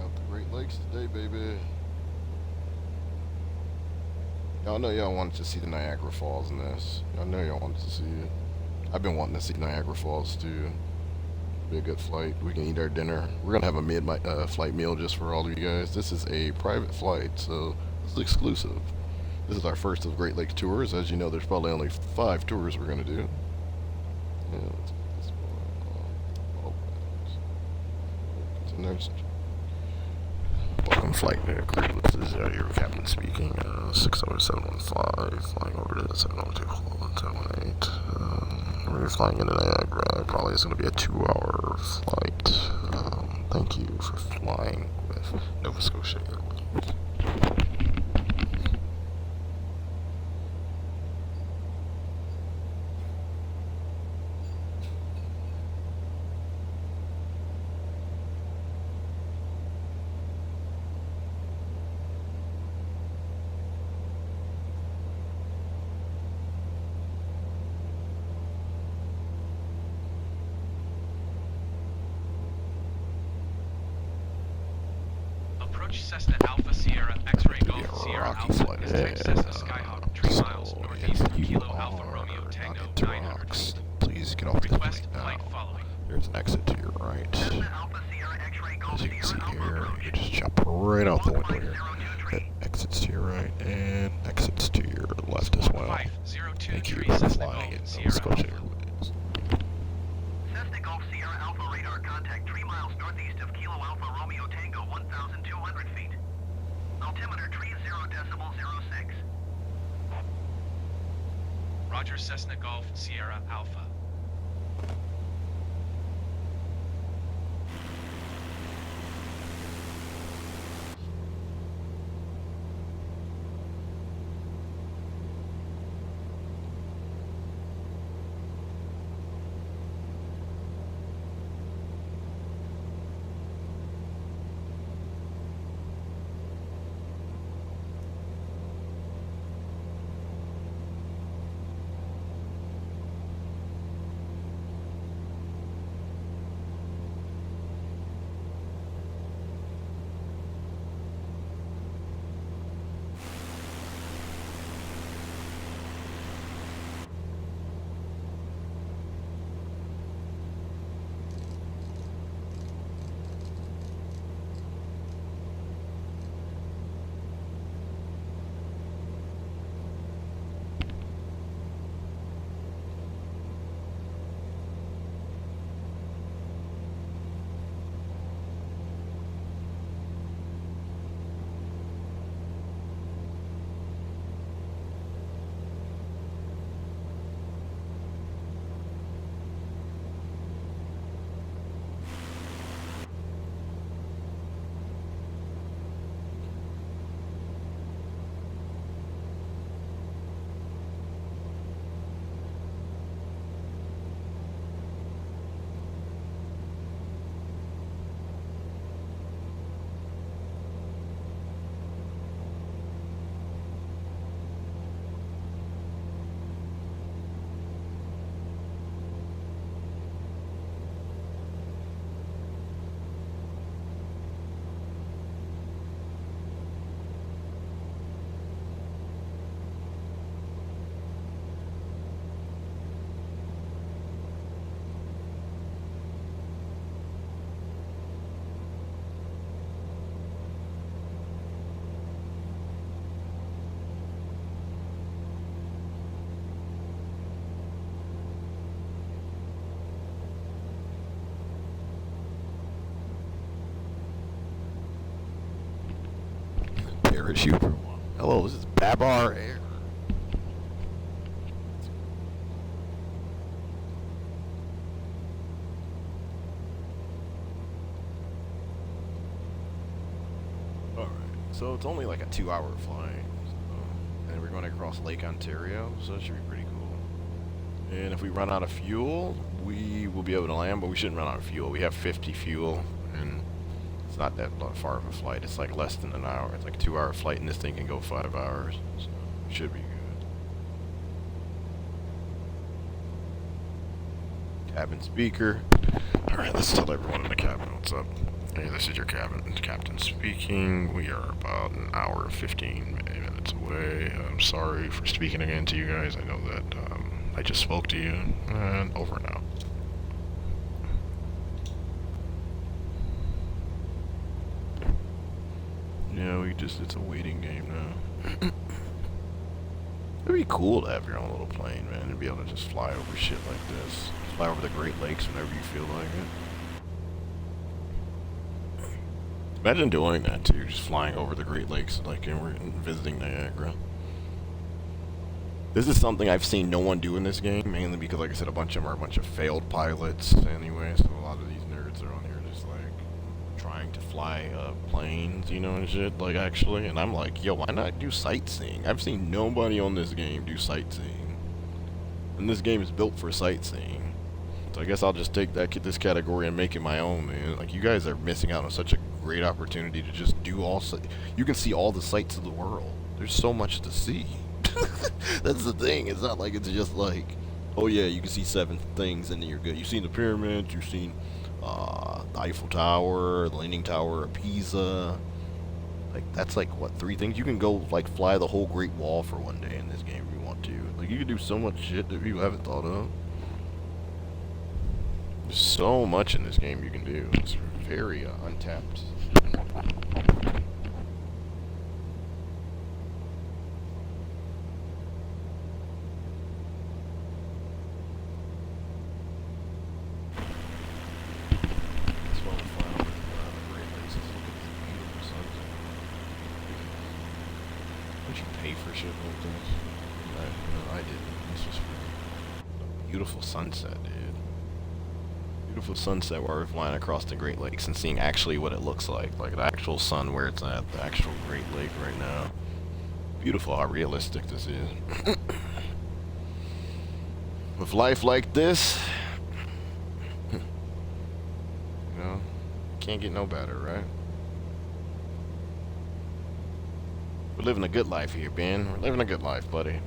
Out the Great Lakes today, baby. Y'all know y'all wanted to see the Niagara Falls in this. Y'all know y'all wanted to see it. I've been wanting to see Niagara Falls too. Be a good flight. We can eat our dinner. We're gonna have a mid-flight meal just for all of you guys. This is a private flight, so this is exclusive. This is our first of Great Lakes tours. As you know, there's probably only 5 tours we're gonna do. Yeah, let's get this one. Continues. Welcome flight crew. This is your captain speaking. 60715, flying over to 702.78. We're flying into Niagara. Probably is going to be a 2-hour flight. Thank you for flying with Nova Scotia Airlines. Approach Cessna Alpha Sierra X-Ray Golf Sierra Alpha is type Cessna Skyhawk 3 miles northeast of Kilo Alpha Romeo Tango 900 feet. Please get off the Request plane flight now. following. There's an exit to your right. As you can see here, you can just jump right out the window here. Exits to your right and exits to your left as well. 502 Thank you Tree for Cessna flying Golf in Sierra Nova Scotia Alpha. Airways. Cessna Golf Sierra Alpha radar contact 3 miles northeast of Kilo Alpha Romeo Tango 1,200 feet. Altimeter 30 decibel 06. Roger Cessna Golf Sierra Alpha. Parachute. Hello, this is Babar Air. Alright, so it's only like a 2-hour flight. And we're going across Lake Ontario, so it should be pretty cool. And if we run out of fuel, we will be able to land, but we shouldn't run out of fuel. We have 50 fuel, and it's not that far of a flight. It's like less than an hour. It's like a 2-hour flight, and this thing can go 5 hours. So it should be good. Cabin speaker. Alright, let's tell everyone in the cabin what's up. Hey, this is your captain speaking. We are about an hour and 15 minutes away. I'm sorry for speaking again to you guys. I know that I just spoke to you, and over and out. Yeah, it's a waiting game now. It'd be cool to have your own little plane, man, and be able to just fly over shit like this. Fly over the Great Lakes whenever you feel like it. Imagine doing that too, just flying over the Great Lakes, like, and we're visiting Niagara. This is something I've seen no one do in this game, mainly because, like I said, a bunch of them are a bunch of failed pilots anyway, so a lot of these nerds are on here just, like, trying to fly planes, you know, and shit, like, actually, and I'm like, yo, why not do sightseeing? I've seen nobody on this game do sightseeing, and this game is built for sightseeing, so I guess I'll just take this category and make it my own, man. Like, you guys are missing out on such a great opportunity to just do you can see all the sights of the world. There's so much to see. That's the thing, it's not like it's just like, oh yeah, you can see 7 things and then you're good. You've seen the pyramids, you've seen the Eiffel Tower, the Leaning Tower of Pisa. Like, that's like, what, 3 things? You can go, like, fly the whole Great Wall for one day in this game if you want to. Like, you can do so much shit that people haven't thought of. There's so much in this game you can do. It's very untapped. Beautiful sunset, dude. Beautiful sunset where we're flying across the Great Lakes and seeing actually what it looks like the actual sun where it's at, the actual Great Lake right now. Beautiful how realistic this is. With life like this, you know, can't get no better, right? We're living a good life here, Ben. We're living a good life, buddy.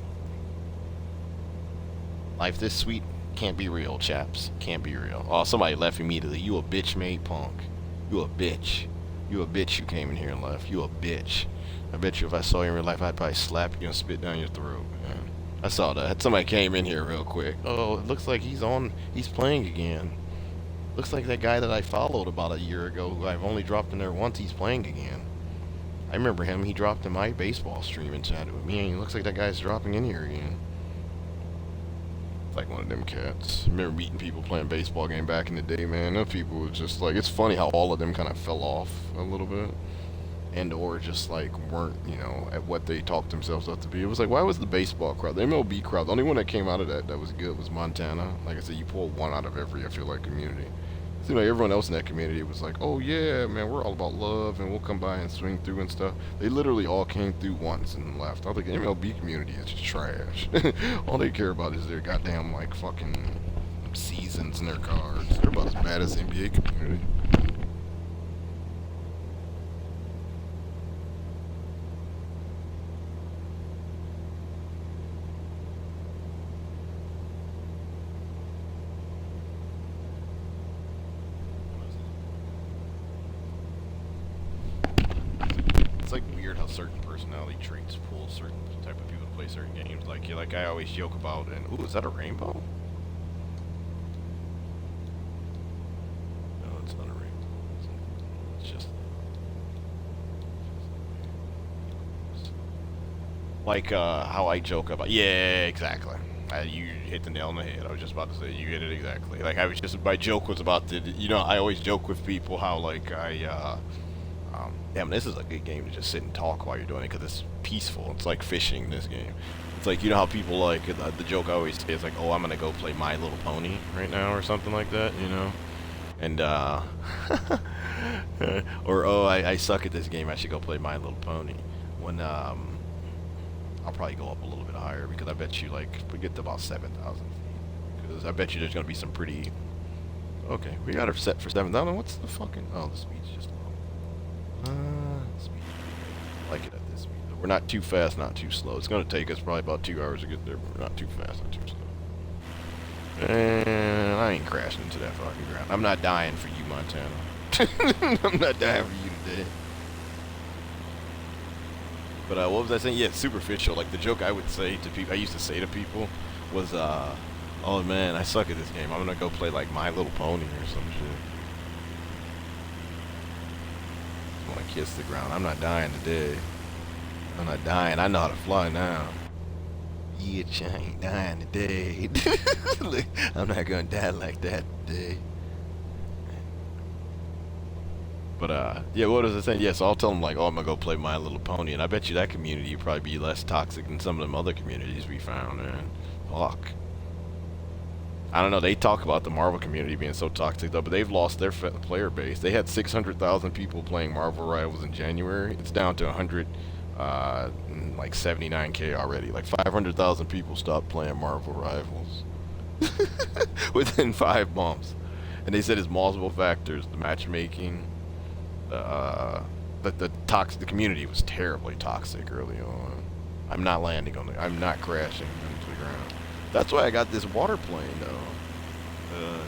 Life this sweet can't be real, chaps. Can't be real. Oh, somebody left immediately. You a bitch, mate, punk. You a bitch. You a bitch. You came in here and left. You a bitch. I bet you if I saw you in real life, I'd probably slap you and spit down your throat, man. I saw that. Somebody came in here real quick. Oh, it looks like he's playing again. Looks like that guy that I followed about a year ago, who I've only dropped in there once, he's playing again. I remember him. He dropped in my baseball stream and chatted with me, and he looks like that guy's dropping in here again. Like one of them cats. I remember meeting people playing baseball game back in the day, man. Those people was just like, it's funny how all of them kind of fell off a little bit. And or just like weren't, you know, at what they talked themselves up to be. It was like, why was the baseball crowd, the MLB crowd, the only one that came out of that was good was Montana. Like I said, you pull one out of every, I feel like, community. It seemed like everyone else in that community was like, oh yeah, man, we're all about love and we'll come by and swing through and stuff. They literally all came through once and left. I think the MLB community is just trash. All they care about is their goddamn, like, fucking seasons and their cards. They're about as bad as the NBA community. It's like weird how certain personality traits pull certain type of people to play certain games. Like I always joke about, and ooh, is that a rainbow? No, it's not a rainbow. It's just like how I joke about. Yeah, exactly. You hit the nail on the head. I was just about to say you hit it exactly. Like my joke was about the, you know, I always joke with people how like damn, this is a good game to just sit and talk while you're doing it because it's peaceful. It's like fishing in this game. It's like, you know how people like, the joke I always say is like, oh, I'm going to go play My Little Pony right now or something like that, you know? And, or, oh, I suck at this game, I should go play My Little Pony. When, I'll probably go up a little bit higher because I bet you, like, we get to about 7,000 feet. Because I bet you there's going to be some pretty, okay, we got her set for 7,000. What's the fucking, oh, the speed's just low. Speed. I like it at this speed. We're not too fast, not too slow. It's going to take us probably about 2 hours to get there, but we're not too fast, not too slow. And I ain't crashing into that fucking ground. I'm not dying for you, Montana. I'm not dying for you today. But what was I saying? Yeah, superficial. Like the joke I would say to people, I used to say to people was, "Oh man, I suck at this game. I'm gonna go play like My Little Pony or some shit." I want to kiss the ground. I'm not dying today. I'm not dying. I know how to fly now. Yeah, I ain't dying today. Look, I'm not gonna die like that today. But yeah, what was I saying? Yeah, so I'll tell them like, oh, I'm gonna go play My Little Pony, and I bet you that community would probably be less toxic than some of them other communities we found, man. Fuck. I don't know. They talk about the Marvel community being so toxic though, but they've lost their player base. They had 600,000 people playing Marvel Rivals in January. It's down to 100, like 79K already. Like 500,000 people stopped playing Marvel Rivals within 5 months. And they said it's multiple factors: the matchmaking, the community was terribly toxic early on. I'm not landing on the. I'm not crashing into the ground. That's why I got this water plane though,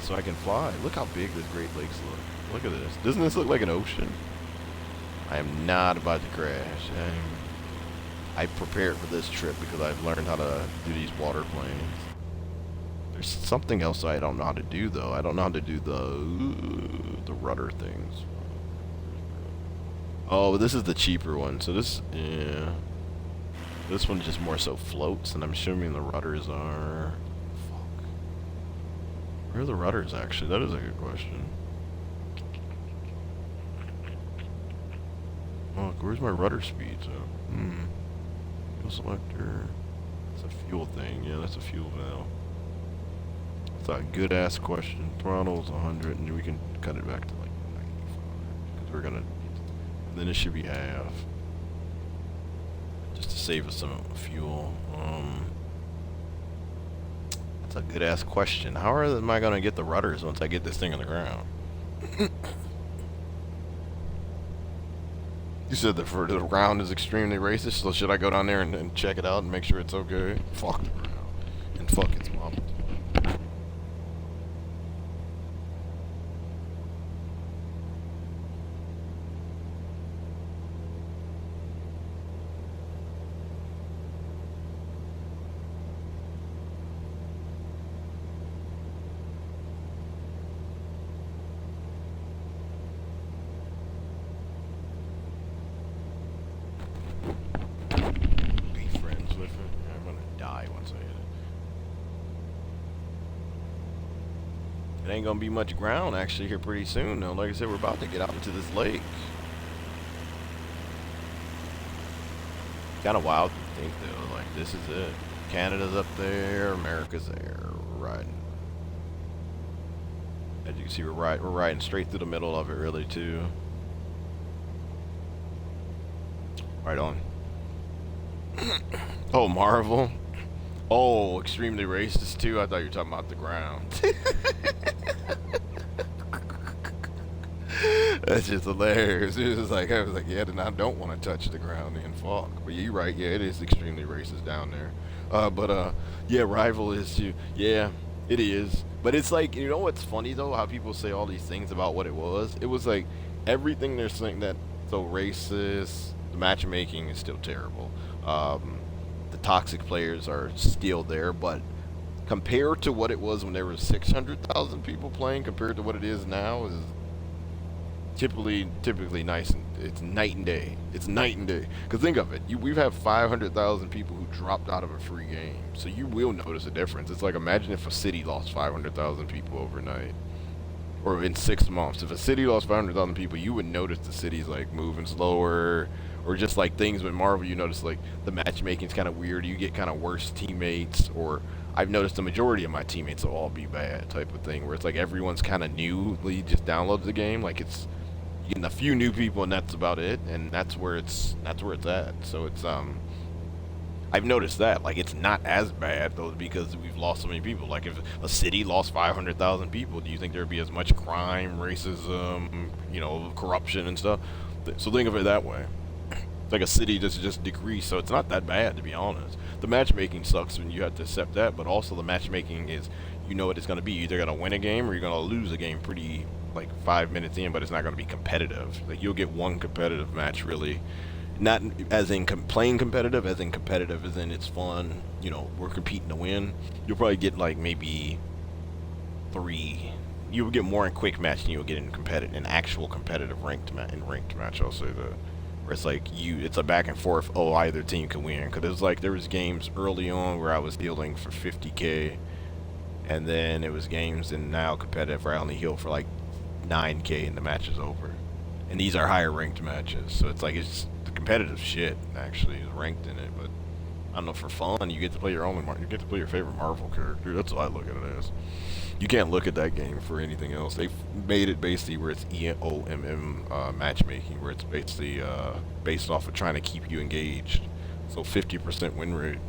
so I can fly. Look how big this Great Lakes look. Look at this. Doesn't this look like an ocean? I am not about to crash. I prepared for this trip because I've learned how to do these water planes. There's something else I don't know how to do though. I don't know how to do the rudder things. Oh, but this is the cheaper one. So this, yeah. This one just more so floats, and I'm assuming the rudders are... Fuck. Where are the rudders, actually? That is a good question. Oh, where's my rudder speed? So, fuel selector. It's a fuel thing. Yeah, that's a fuel valve. That's a good-ass question. Throttle's 100, and we can cut it back to like 95. Because we're gonna... Then it should be half. Just to save us some fuel. That's a good ass question. How am I gonna get the rudders once I get this thing on the ground? You said the ground is extremely racist, so should I go down there and check it out and make sure it's okay? Fuck the ground. And fuck its mom. Ain't gonna be much ground actually here pretty soon though. Like I said, we're about to get out into this lake. Kind of wild to think though, like this is it. Canada's up there, America's there, we're riding. As you can see, we're riding straight through the middle of it really too. Right on. Oh, Marvel. Oh, extremely racist too. I thought you were talking about the ground. That's just hilarious. It was like, I was like, yeah, then I don't want to touch the ground then, fuck. But you're right, yeah, it is extremely racist down there. Yeah, rival is too. Yeah, it is. But it's like, you know what's funny though? How people say all these things about what it was. It was like everything they're saying that so racist. The matchmaking is still terrible. The toxic players are still there, but compared to what it was when there were 600,000 people playing, compared to what it is now, is typically nice. And it's night and day. It's night and day. Because think of it, we've had 500,000 people who dropped out of a free game, so you will notice a difference. It's like imagine if a city lost 500,000 people overnight, or in 6 months. If a city lost 500,000 people, you would notice the city's like moving slower. Or just like things with Marvel, you notice like the matchmaking's kind of weird. You get kind of worse teammates, or I've noticed the majority of my teammates will all be bad type of thing, where it's like everyone's kind of newly just downloads the game. Like it's getting a few new people and that's about it, and that's where it's at. So it's I've noticed that like it's not as bad though because we've lost so many people. Like if a city lost 500,000 people, do you think there'd be as much crime, racism, corruption and stuff? So think of it that way. Like a city that's just decreased, so it's not that bad to be honest. The matchmaking sucks when you have to accept that, but also the matchmaking is, you know what it's going to be. You're either going to win a game or you're going to lose a game pretty, like, 5 minutes in, but it's not going to be competitive. Like, you'll get one competitive match, really. Not as in playing competitive, as in competitive as in it's fun, you know, we're competing to win. You'll probably get, like, maybe 3. You'll get more in quick match than you'll get in actual competitive ranked match, I'll say that. Where it's like it's a back and forth. Oh, either team can win. Because it was like there was games early on where I was healing for 50k, and then it was games in now competitive where I only heal for like 9k and the match is over. And these are higher ranked matches, so it's like it's the competitive shit actually is ranked in it. But I don't know, for fun, you get to play your own. You get to play your favorite Marvel character. That's what I look at it as. You can't look at that game for anything else. They've made it basically where it's EOMM matchmaking, where it's basically based off of trying to keep you engaged. So 50% win rate.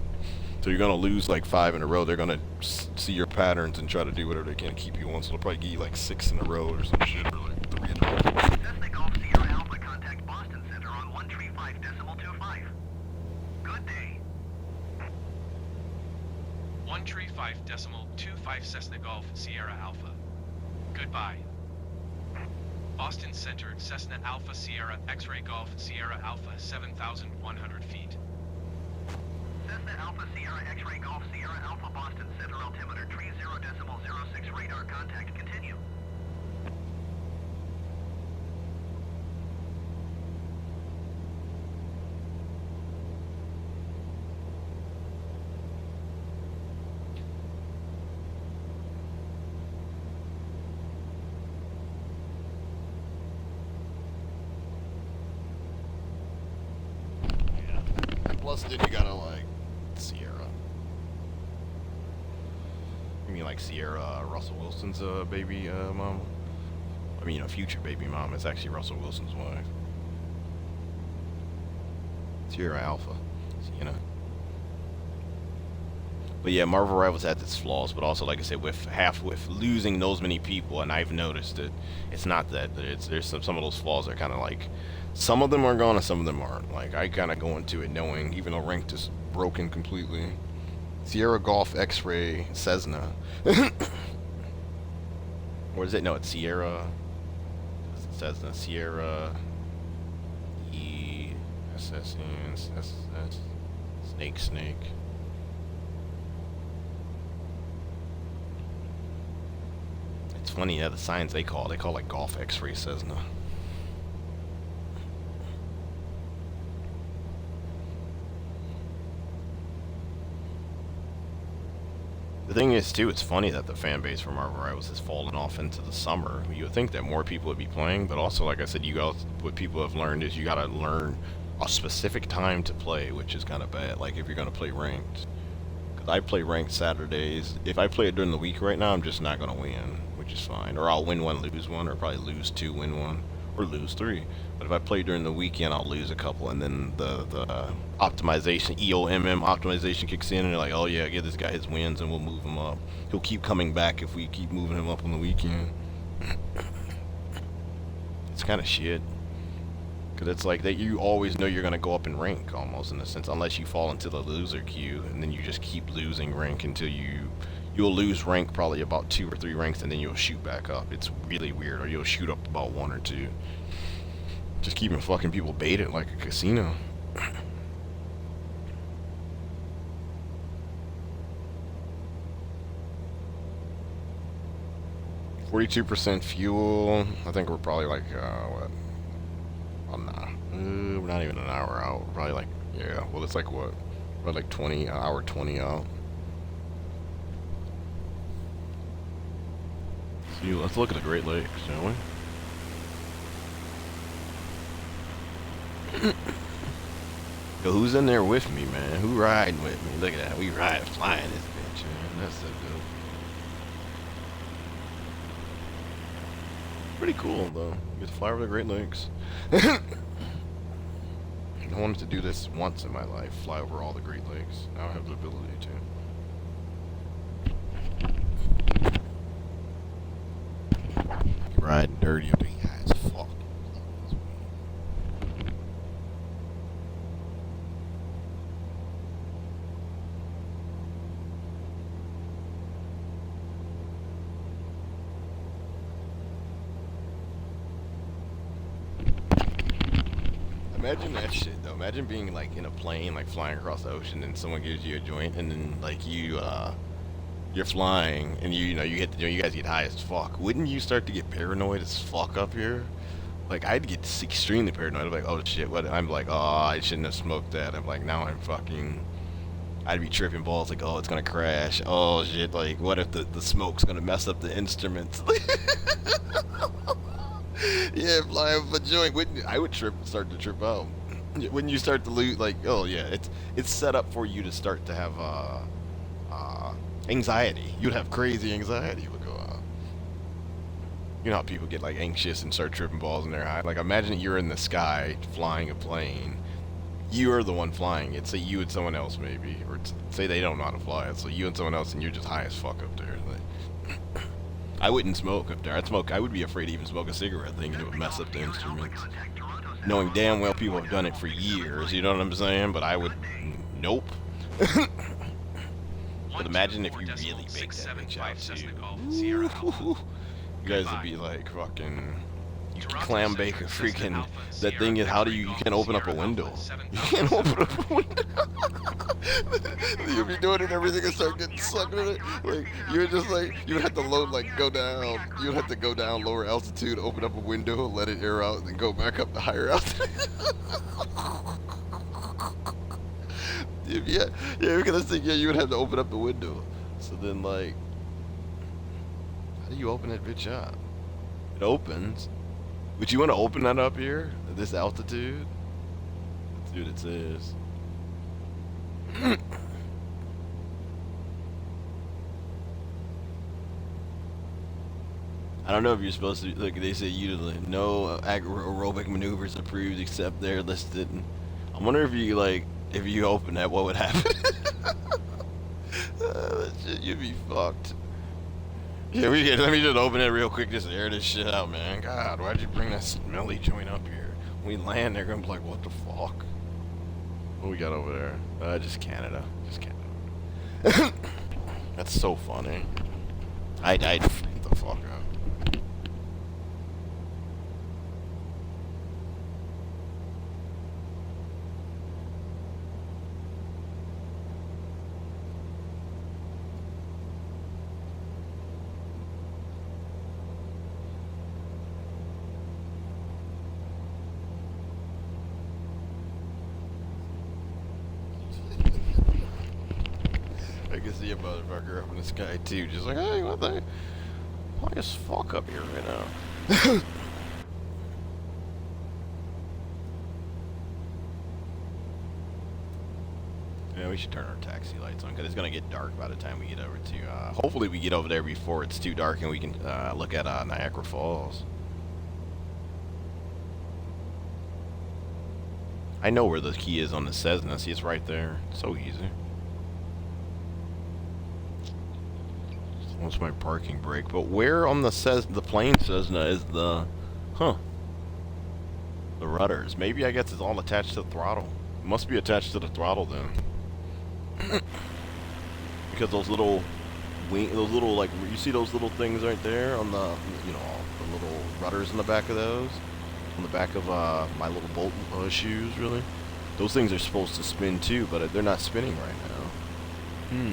So you're gonna lose like 5 in a row. They're gonna see your patterns and try to do whatever they can to keep you on. So they'll probably give you like 6 in a row or some shit, or like 3 in a row. Cessna Golf Sierra Alpha contact Boston Center on 135.25. Good day. 135.25 Cessna Golf Sierra Alpha. Goodbye. Boston Center, Cessna Alpha Sierra X-Ray Golf Sierra Alpha 7,100 feet. Cessna Alpha Sierra X-Ray Golf Sierra Alpha Boston Center altimeter 30.06 radar contact continue. Plus, then you gotta like Sierra. You mean like Sierra Russell Wilson's baby mom? I mean, a future baby mom. It's actually Russell Wilson's wife. Sierra Alpha, Sienna. But yeah, Marvel Rivals has its flaws, but also, like I said, with losing those many people, and I've noticed that it's not that there's some of those flaws are kind of like, some of them are gone and some of them aren't. Like, I kind of go into it knowing, even though ranked is broken completely. Sierra Golf X-Ray Cessna. Or is it? No, it's Sierra Cessna Sierra SSN Snake. It's funny, yeah, the signs they call like Golf X-Ray Cessna. The thing is, too, it's funny that the fan base for Marvel Rivals has fallen off into the summer. You would think that more people would be playing, but also, like I said, what people have learned is you gotta learn a specific time to play, which is kind of bad. Like, if you're gonna play ranked. Because I play ranked Saturdays. If I play it during the week right now, I'm just not gonna win, which is fine. Or I'll win one, lose one, or probably lose 2, win 1, or lose 3. But if I play during the weekend, I'll lose a couple, and then the optimization, EOMM optimization kicks in, and they're like, oh yeah, give this guy his wins, and we'll move him up. He'll keep coming back if we keep moving him up on the weekend. It's kind of shit. Because it's like that you always know you're going to go up in rank, almost, in a sense, unless you fall into the loser queue, and then you just keep losing rank until you'll lose rank probably about 2 or 3 ranks, and then you'll shoot back up. It's really weird, or you'll shoot up about 1 or 2. Just keeping fucking people baited like a casino. 42% fuel. I think we're probably like, what? Well, nah. We're not even an hour out. We're probably like, yeah, well, it's like what? Probably like 20, an hour 20 out. So let's look at the Great Lakes, shall we? Yo, who's in there with me, man? Who riding with me? Look at that. We flying this bitch, man. That's so dope. Pretty cool, though. You get to fly over the Great Lakes. I wanted to do this once in my life. Fly over all the Great Lakes. Now I have the ability to. Riding dirty up the guys. Fuck. Imagine that shit though. Imagine being like in a plane, like flying across the ocean, and someone gives you a joint, and then like you're flying, and you know you hit the joint. You guys get high as fuck. Wouldn't you start to get paranoid as fuck up here? Like I'd get extremely paranoid. I'm like, oh shit, what? I'm like, oh, I shouldn't have smoked that. I'm like, now I'm fucking. I'd be tripping balls like, oh, it's gonna crash. Oh shit, like, what if the smoke's gonna mess up the instruments? Yeah, flying up a joint. Wouldn't I would start to trip out. When you start to lose, like, oh yeah, it's set up for you to start to have anxiety. You'd have crazy anxiety would go on. You know how people get like anxious and start tripping balls in their eye. Like imagine you're in the sky flying a plane. You're the one flying it. Say you and someone else maybe, or say they don't know how to fly it. So you and someone else, and you're just high as fuck up there. Like, I wouldn't smoke up there. I would be afraid to even smoke a cigarette, thinking it would mess up the instruments. Knowing damn well people have done it for years. You know what I'm saying? But I would, nope. But imagine if you really baked that bitch out too. You guys would be like fucking. You can clam bake a freaking. That thing is, how do you can't open up a window? You can't open up a window. You'll be doing it, everything and start getting sucked in it. Like you're just like you would have to load go down. You would have to go down lower altitude, open up a window, let it air out, and then go back up to higher altitude. Yeah, because I think you would have to open up the window. So then like, how do you open that bitch up? It opens. Would you want to open that up here at this altitude? Let's see what it says. I don't know if you're supposed to. Like they say, no aerobic maneuvers approved except they're listed. I wonder if you if you open that, what would happen? You'd be fucked. Yeah, let me just open it real quick, just air this shit out, man. God, why'd you bring that smelly joint up here? When we land, they're gonna be like, what the fuck? What we got over there? Just Canada. Just Canada. That's so funny. I'd freak the fuck out. I can see a motherfucker up in the sky too, just like, hey, what the? Why is fuck up here right now? Yeah, we should turn our taxi lights on because it's gonna get dark by the time we get over to. Hopefully, we get over there before it's too dark and we can look at Niagara Falls. I know where the key is on the Cessna. See, it's right there. So easy. What's my parking brake? But where on the plane Cessna is the, the rudders? Maybe I guess it's all attached to the throttle. It must be attached to the throttle then. Because those little like, you see those little things right there on the, the little rudders in the back of those? On the back of my little bolt shoes, really? Those things are supposed to spin too, but they're not spinning right now.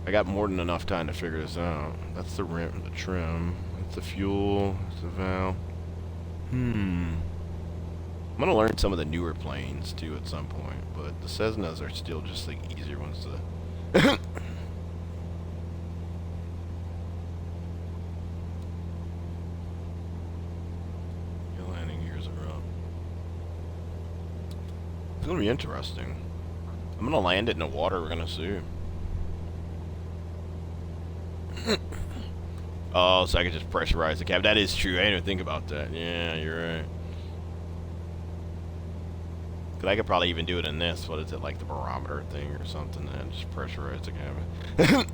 I got more than enough time to figure this out. That's the rim, the trim. That's the fuel. That's the valve. I'm gonna learn some of the newer planes too at some point, but the Cessnas are still just like easier ones to. Your landing gears are up. It's gonna be interesting. I'm gonna land it in the water. We're gonna see. Oh, so I can just pressurize the cab. That is true. I didn't even think about that. Yeah, you're right. Cause I could probably even do it in this. What is it, like the barometer thing or something? And just pressurize the cabin.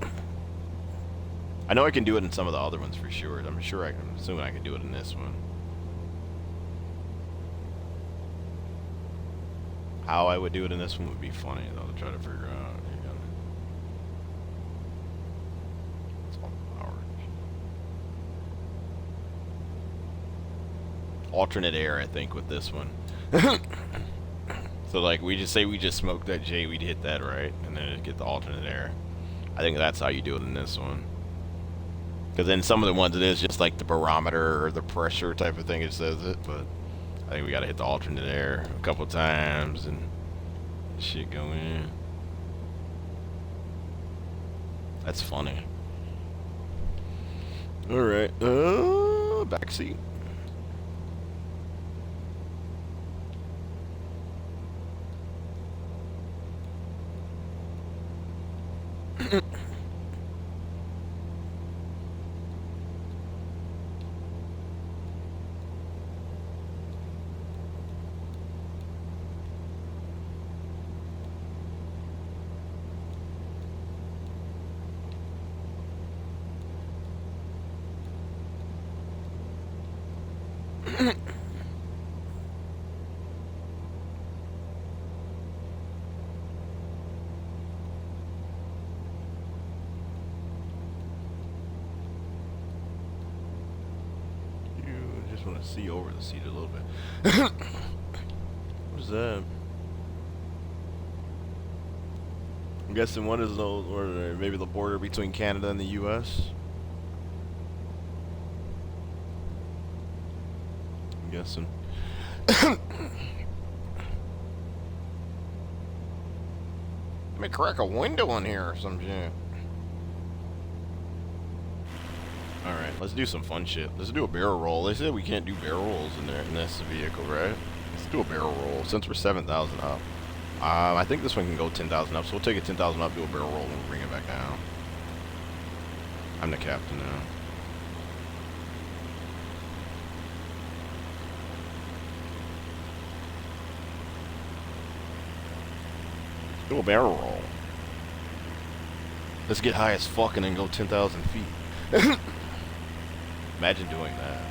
I know I can do it in some of the other ones for sure. I'm assuming I can do it in this one. How I would do it in this one would be funny though to try to figure out. alternate air, I think, with this one. So like we just say we just smoked that J, we'd hit that right, and then it'd get the alternate air. I think that's how you do it in this one. Because in some of the ones it is just like the barometer or the pressure type of thing, it says it, but I think we gotta hit the alternate air a couple times and shit go in. That's funny. Alright, backseat. Just want to see over the seat a little bit. What is that? I'm guessing one is or maybe the border between Canada and the U.S. I'm guessing. Let me crack a window in here or some shit. Alright, let's do some fun shit. Let's do a barrel roll. They said we can't do barrel rolls in there in this vehicle, right? Let's do a barrel roll since we're 7,000 up. I think this one can go 10,000 up, so we'll take it 10,000 up, do a barrel roll, and we'll bring it back down. I'm the captain now. Do a barrel roll. Let's get high as fuck and then go 10,000 feet. Imagine doing that.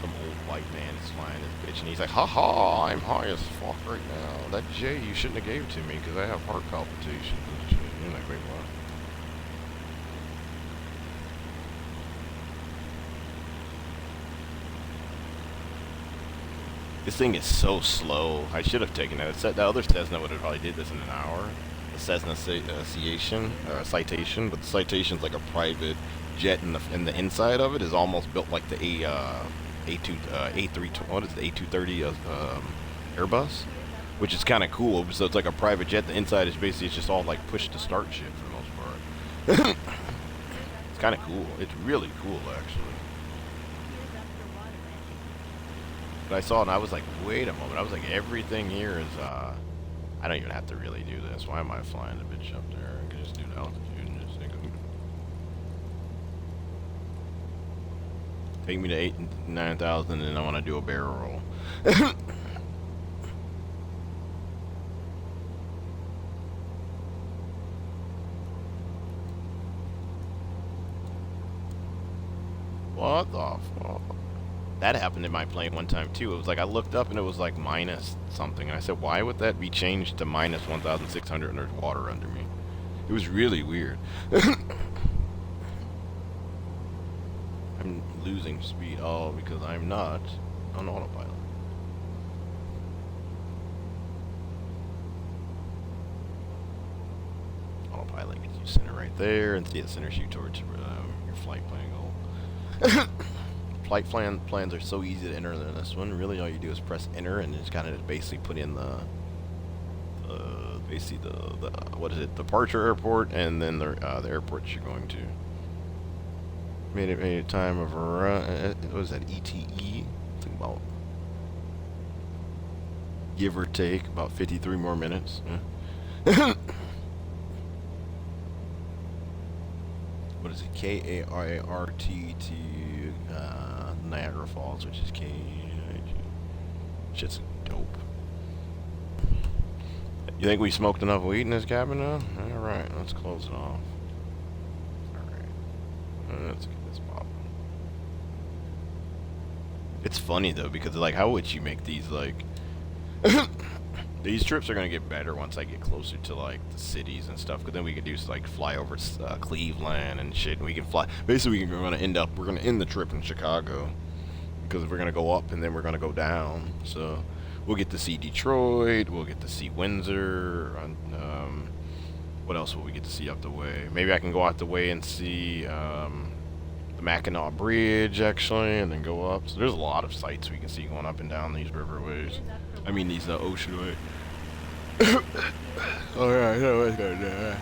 Some old white man is flying this bitch and he's like, haha, I'm high as fuck right now. That J you shouldn't have gave to me because I have heart palpitations and shit. You're like, wait, what? This thing is so slow. I should have taken it. The other Cessna would have probably did this in an hour. The Cessna citation, but the citation's like a private jet, and the inside of it is almost built like the A320. What is it? A230 Airbus, which is kind of cool. So it's like a private jet. The inside is basically just all like push to start shit for the most part. It's kind of cool. It's really cool actually. But I saw it and I was like, wait a moment. I was like, everything here is, I don't even have to really do this. Why am I flying the bitch up there? I can just do the altitude and just take me to 8,000 and 9,000 and I want to do a barrel roll. What the fuck? That happened in my plane one time too. It was like I looked up and it was like minus something, and I said, "Why would that be changed to minus 1,600 and there's water under me?" It was really weird. I'm losing speed, all because I'm not on autopilot. Autopilot gets you center right there, and see it centers you towards your flight plan goal. Flight plans are so easy to enter in this one. Really, all you do is press enter, and it's kind of basically put in the what is it? Departure airport, and then the airports you're going to. Made a time of what was that? ETE. Think about, give or take, about 53 more minutes. Yeah. What is it? K-A-R-A-R-T-T, Niagara Falls, which is K-I-G. Shit's dope. You think we smoked enough weed in this cabin now? Alright, let's close it off. Alright. Let's get this popping. It's funny though, because like, how would you make these like... These trips are gonna get better once I get closer to like the cities and stuff. Because then we can do like fly over Cleveland and shit. And we can fly. Basically, we're gonna end the trip in Chicago. because we're gonna go up and then we're gonna go down. So we'll get to see Detroit. We'll get to see Windsor. What else will we get to see up the way? Maybe I can go out the way and see the Mackinac Bridge actually, and then go up. So there's a lot of sights we can see going up and down these riverways. I mean these oceanways. Oh yeah, I know what's going on.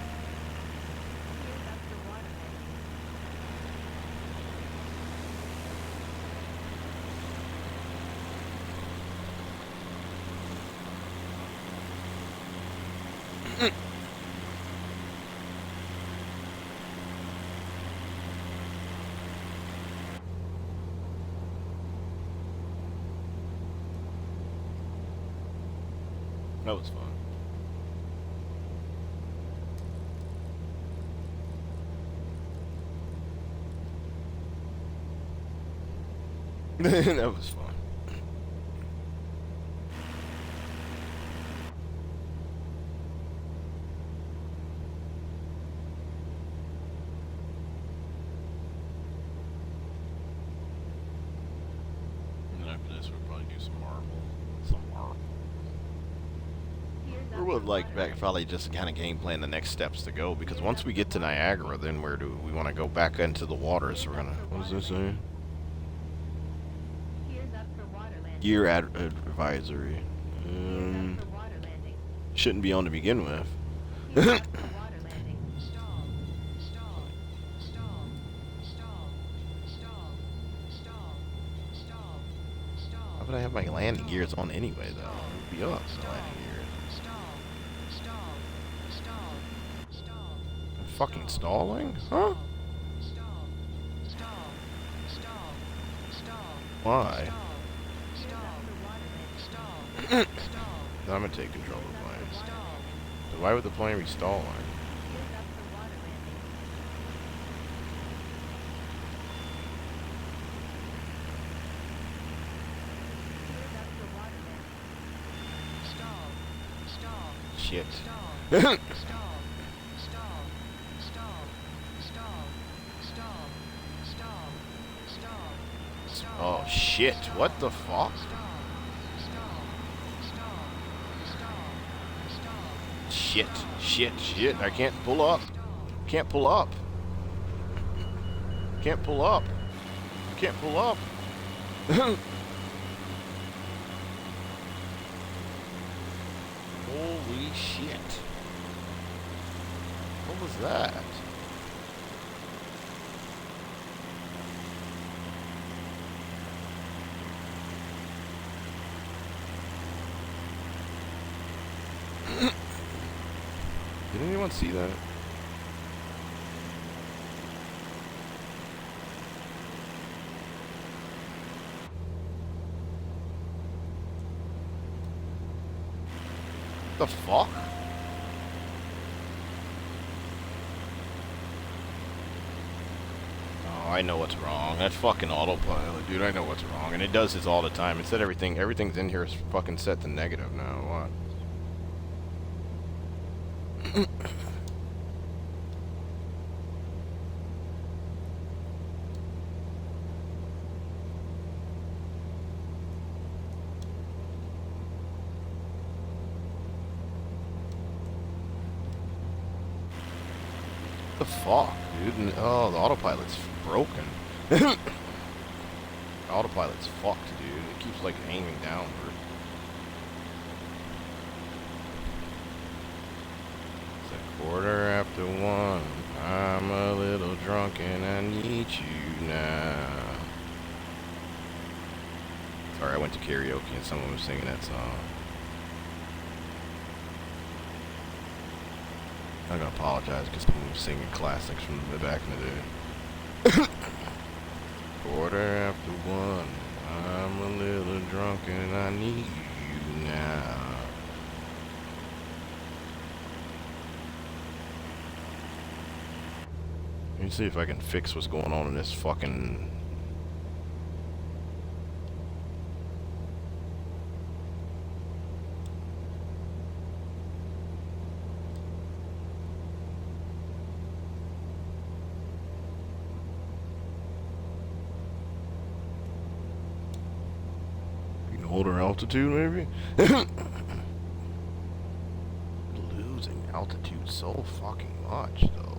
That was fun. That was fun. And after this, we'll probably do some marble. Or would like back probably just kind of game plan the next steps to go, because once we get to Niagara, then where do we want to go back into the water? So we're gonna. What does this say? Gear advisory. Shouldn't be on to begin with. Why would I have my landing gears on anyway, though? It would be up the landing gears. I'm fucking stalling? Huh? Why? I'm gonna take control of the plane. So why would the plane be stalling? Shit. Oh shit, what the fuck? Shit, shit, shit, I can't pull up. Can't pull up. Can't pull up. Can't pull up. Holy shit. What was that? Did anyone see that? The fuck? Oh, I know what's wrong. That fucking autopilot, dude. I know what's wrong, and it does this all the time. It said everything's in here is fucking set to negative now. What? The fuck, dude? Oh, the autopilot's broken. The autopilot's fucked, dude. It keeps like aiming downward. It's 1:15. I'm a little drunk and I need you now. Sorry, I went to karaoke and someone was singing that song. I'm gonna apologize because someone was singing classics from the back in the day. 1:15. I'm a little drunk and I need you now. Let me see if I can fix what's going on in this fucking... Older altitude, maybe? Losing altitude so fucking much, though.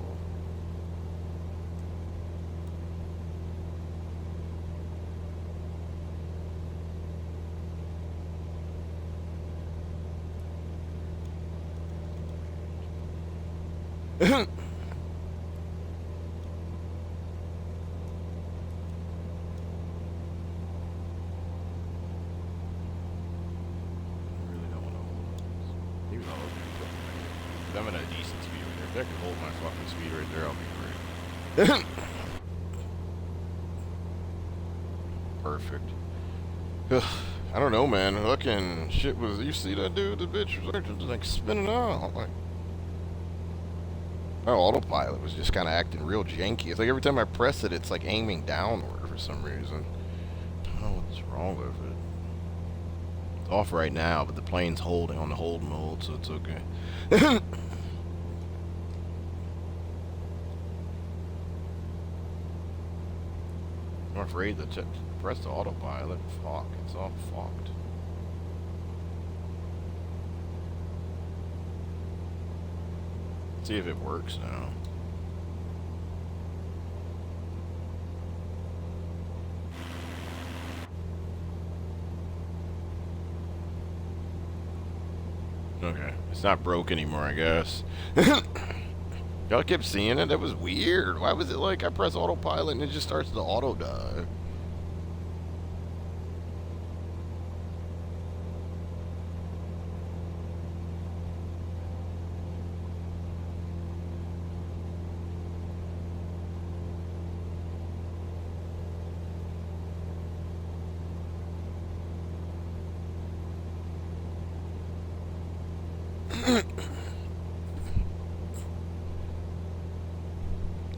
I'm at a decent speed right there. If I could hold my fucking speed right there, I'll be great. Perfect. I don't know, man. Fucking shit was. You see that dude? The bitch was like spinning out. Like, my autopilot was just kind of acting real janky. It's like every time I press it, it's like aiming downward for some reason. I don't know what's wrong with it. It's off right now, but the plane's holding on the hold mode, so it's okay. I'm afraid to press the autopilot. Fuck, it's all fucked. See if it works now. Okay, it's not broke anymore, I guess. Y'all kept seeing it? That was weird. Why was it like I press autopilot and it just starts to auto dive?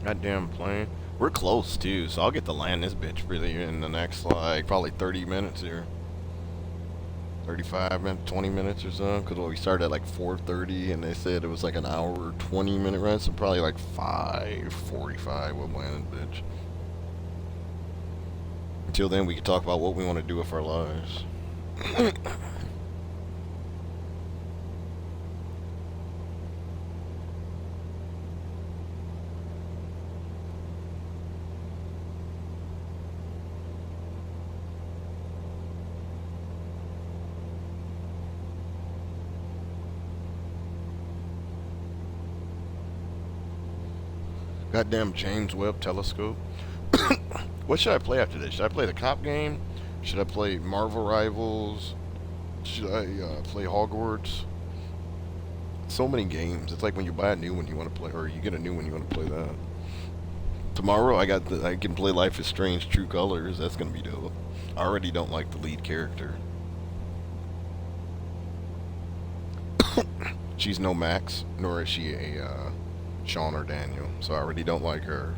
Goddamn plane. We're close too, so I'll get to land this bitch really in the next like probably 30 minutes here. 35 minutes, 20 minutes or so, because we started at like 4:30 and they said it was like an hour 20-minute ride, so probably like 5:45 we'll land this bitch. Until then we can talk about what we want to do with our lives. Goddamn James Webb Telescope. What should I play after this? Should I play the cop game? Should I play Marvel Rivals? Should I play Hogwarts? So many games. It's like when you buy a new one you want to play, or you get a new one you want to play that. Tomorrow I can play Life is Strange True Colors. That's gonna be dope. I already don't like the lead character. She's no Max, nor is she a Sean or Daniel, so I already don't like her.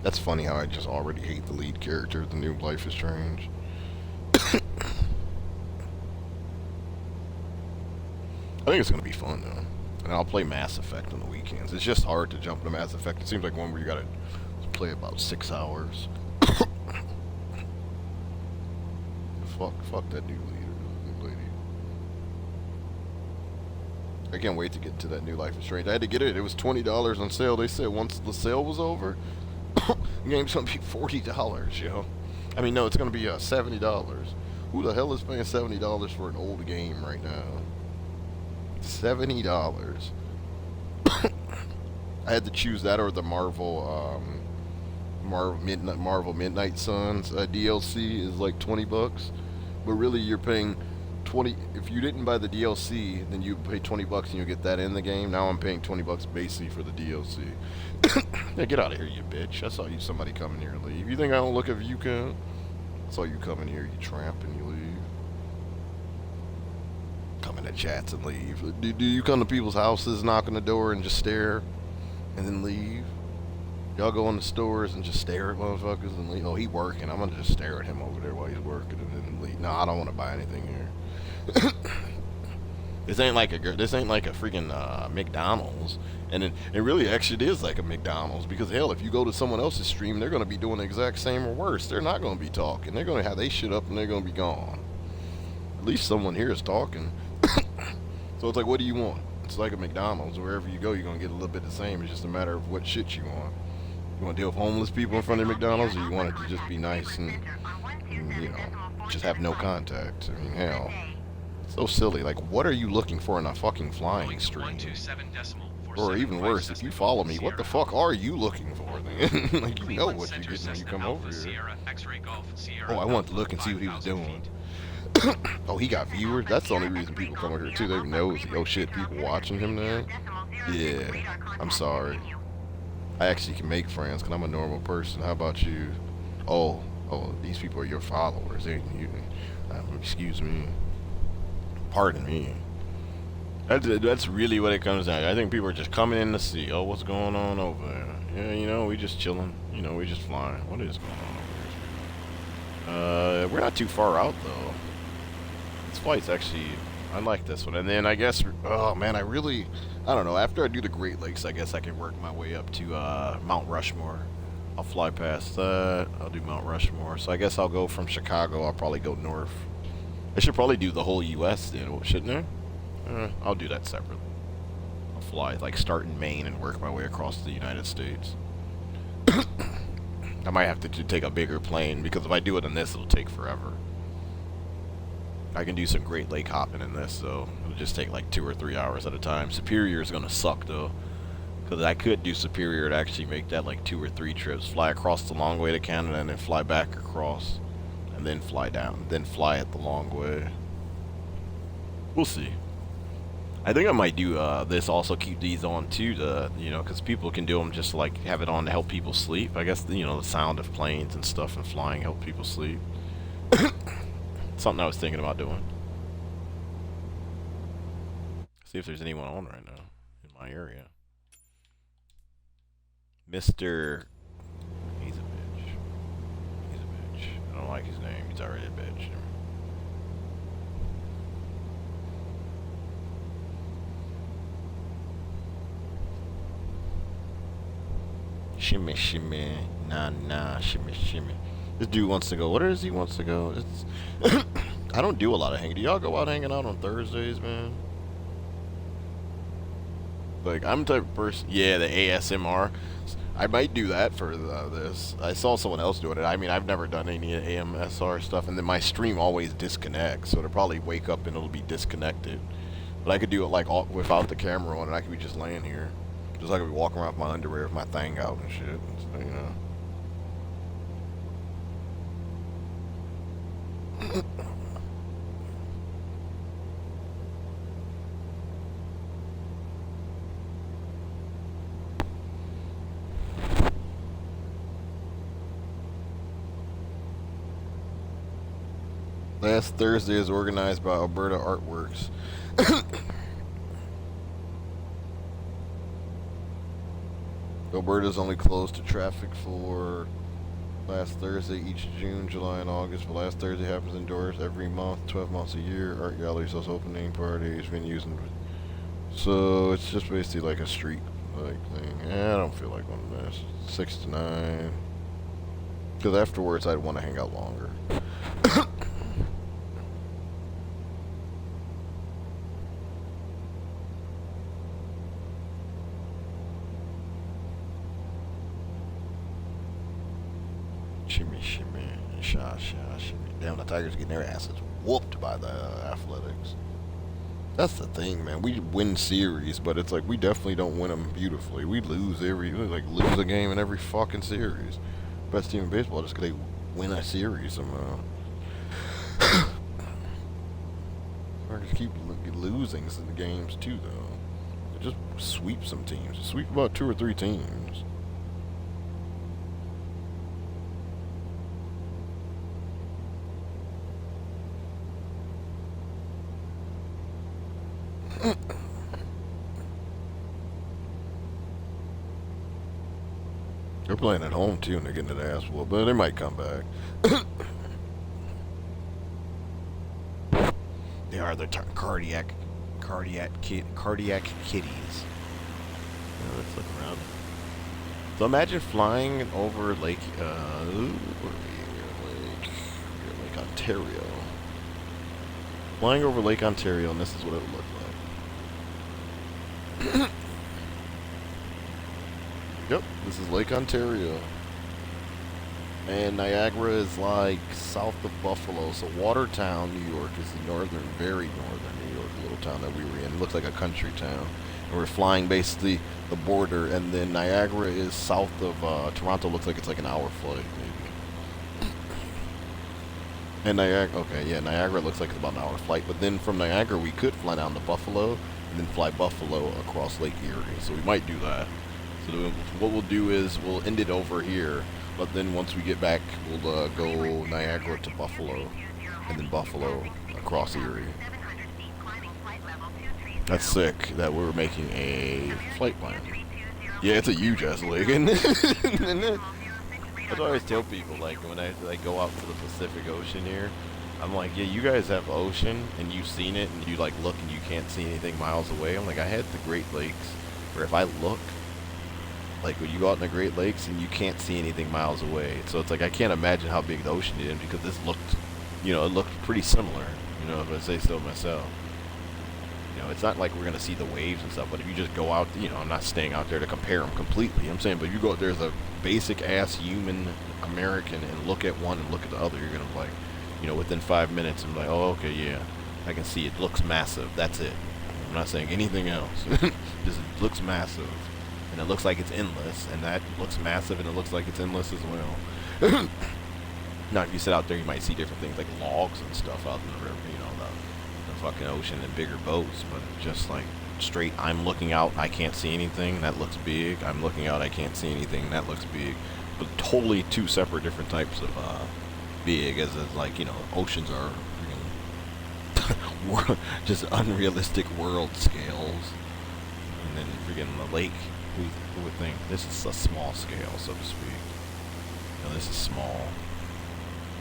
That's funny how I just already hate the lead character of the new Life is Strange. I think it's gonna be fun though, and I'll play Mass Effect on the weekends. It's just hard to jump into Mass Effect. It seems like one where you gotta play about 6 hours. Fuck that new lady. I can't wait to get to that new Life is Strange. I had to get it. It was $20 on sale. They said once the sale was over, the game's gonna be $40, yo. I mean, no, it's gonna be $70. Who the hell is paying $70 for an old game right now? $70. I had to choose that or the Marvel Midnight Suns DLC is like $20, but really you're paying 20. If you didn't buy the DLC, then you pay $20 and you get that in the game. Now I'm paying $20 basically for the DLC. Yeah, get out of here, you bitch! I saw you. Somebody come in here and leave. You think I don't look at view count? I saw you come in here, you tramp, and you leave. Come in the chats and leave. Do you come to people's houses, knock on the door, and just stare, and then leave? Y'all go in the stores and just stare at motherfuckers and leave. Oh, he working. I'm gonna just stare at him over there while he's working and then leave. No, I don't want to buy anything here. This ain't like a freaking McDonald's, and it really actually is like a McDonald's because hell, if you go to someone else's stream, they're gonna be doing the exact same or worse. They're not gonna be talking. They're gonna have they shit up and they're gonna be gone. At least someone here is talking. So it's like, what do you want? It's like a McDonald's. Wherever you go, you're gonna get a little bit the same. It's just a matter of what shit you want. You want to deal with homeless people in front of McDonald's, or you want it to just be nice and you know, just have no contact? I mean, hell. So silly. Like, what are you looking for in a fucking flying stream? Or even worse, if you follow me, what the fuck are you looking for then? Like, you know what you're getting when you come over here. Oh, I want to look and see what he was doing. Oh, he got viewers? That's the only reason people come over here, too. They're nosy. Oh, shit, people watching him now? Yeah, I'm sorry. I actually can make friends, because I'm a normal person. How about you? Oh, these people are your followers. Excuse me. Pardon me. That's really what it comes down to. I think people are just coming in to see, oh, what's going on over there? Yeah, you know, we just chilling. You know, we just flying. What is going on over here? We're not too far out, though. This flight's actually, I like this one. And then I guess, oh, man, I don't know. After I do the Great Lakes, I guess I can work my way up to Mount Rushmore. I'll fly past that. I'll do Mount Rushmore. So I guess I'll go from Chicago. I'll probably go north. I should probably do the whole U.S. then, shouldn't I? I'll do that separately. I'll fly, like, start in Maine and work my way across the United States. I might have to take a bigger plane, because if I do it in this, it'll take forever. I can do some Great Lake hopping in this, so it'll just take like 2 or 3 hours at a time. Superior is going to suck, though, because I could do Superior and actually make that like 2 or 3 trips. Fly across the long way to Canada and then fly back across. And then fly down, then fly it the long way. We'll see. I think I might do this, also keep these on too, you know, because people can do them just like have it on to help people sleep. I guess, you know, the sound of planes and stuff and flying help people sleep. Something I was thinking about doing. See if there's anyone on right now in my area. Mr. He's a bitch. He's a bitch. I don't like his name. He's already a bitch. Shimmy, shimmy, nah, shimmy, shimmy. This dude wants to go. What is he wants to go? It's I don't do a lot of hanging. Do y'all go out hanging out on Thursdays, man? Like, I'm the type of person. Yeah, the ASMR. I might do that for this. I saw someone else doing it. I mean, I've never done any AMSR stuff, and then my stream always disconnects, so it'll probably wake up and it'll be disconnected. But I could do it like without the camera on, and I could be just laying here. Just like I could be walking around with my underwear with my thing out and shit. So, you know. Last Thursday is organized by Alberta Artworks. Alberta's only closed to traffic for last Thursday each June, July, and August. But last Thursday happens indoors every month, 12 months a year. Art galleries, host opening parties, venues, and so it's just basically like a street like thing. Yeah, I don't feel like one of this. 6 to 9. Because afterwards, I'd want to hang out longer. Shimmy, shimmy, sha, shimmy. Damn, the Tigers getting their asses whooped by the Athletics. That's the thing, man. We win series, but it's like we definitely don't win them beautifully. We lose lose a game in every fucking series. Best team in baseball just because they win a series somehow. Tigers keep losing in the games too, though. They just sweep some teams. They sweep about 2 or 3 teams. They're playing at home too, and they're getting their ass whooped, but they might come back. They are. They're cardiac cardiac kitties. Now let's look around. So imagine flying over Lake Ontario. Flying over Lake Ontario, and this is what it would look like. Yep, this is Lake Ontario. And Niagara is like south of Buffalo. So Watertown, New York is the northern, very northern New York little town that we were in. It looks like a country town. And we're flying basically the border. And then Niagara is south of Toronto. Looks like it's like an hour flight, maybe. And Niagara, okay, yeah, Niagara looks like it's about an hour flight. But then from Niagara, we could fly down to Buffalo and then fly Buffalo across Lake Erie. So we might do that. So what we'll do is we'll end it over here. But then once we get back, we'll go Niagara to Buffalo, and then Buffalo across Erie. That's sick that we're making a flight plan. Yeah, it's a huge ass lake, isn't it? That's what I always tell people, like when I go out to the Pacific Ocean here, I'm like, yeah, you guys have ocean, and you've seen it, and you like look and you can't see anything miles away. I'm like, I had the Great Lakes, where if I look, like when you go out in the Great Lakes and you can't see anything miles away. So it's like I can't imagine how big the ocean is because this looked, you know, it looked pretty similar, you know, if I say so myself. You know, it's not like we're going to see the waves and stuff, but if you just go out, you know, I'm not staying out there to compare them completely. I'm saying, but you go out there as a basic ass human American and look at one and look at the other, you're going to be like, you know, within 5 minutes, I'm like, oh, okay, yeah, I can see it looks massive. That's it. I'm not saying anything else. Just it looks massive. And it looks like it's endless, and that looks massive, and it looks like it's endless as well. Now, if you sit out there, you might see different things like logs and stuff out in the river, you know, the fucking ocean and bigger boats. But just like straight, I'm looking out, I can't see anything, that looks big. I'm looking out, I can't see anything, that looks big. But totally two separate different types of big, as like, you know, oceans are just unrealistic world scales. And then freaking the lake. Who would think this is a small scale, so to speak? You know, this is small.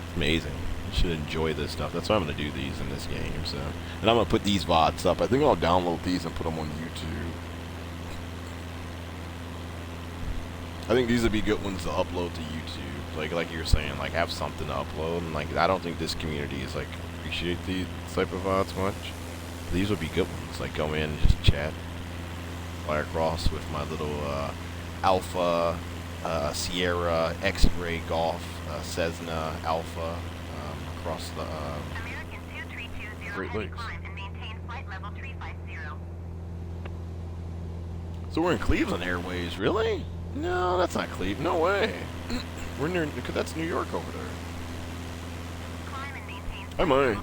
It's amazing. You should enjoy this stuff. That's why I'm going to do these in this game. So, and I'm going to put these VODs up. I think I'll download these and put them on YouTube. I think these would be good ones to upload to YouTube. Like you were saying, like have something to upload. And like I don't think this community is like appreciate these type of VODs much. These would be good ones. Like go in and just chat. Fly across with my little Alpha Sierra X-Ray Golf Cessna Alpha across the Great Lakes. So we're in Cleveland Airways, really? No, that's not Cleveland. No way. We're near, because that's New York over there. I might.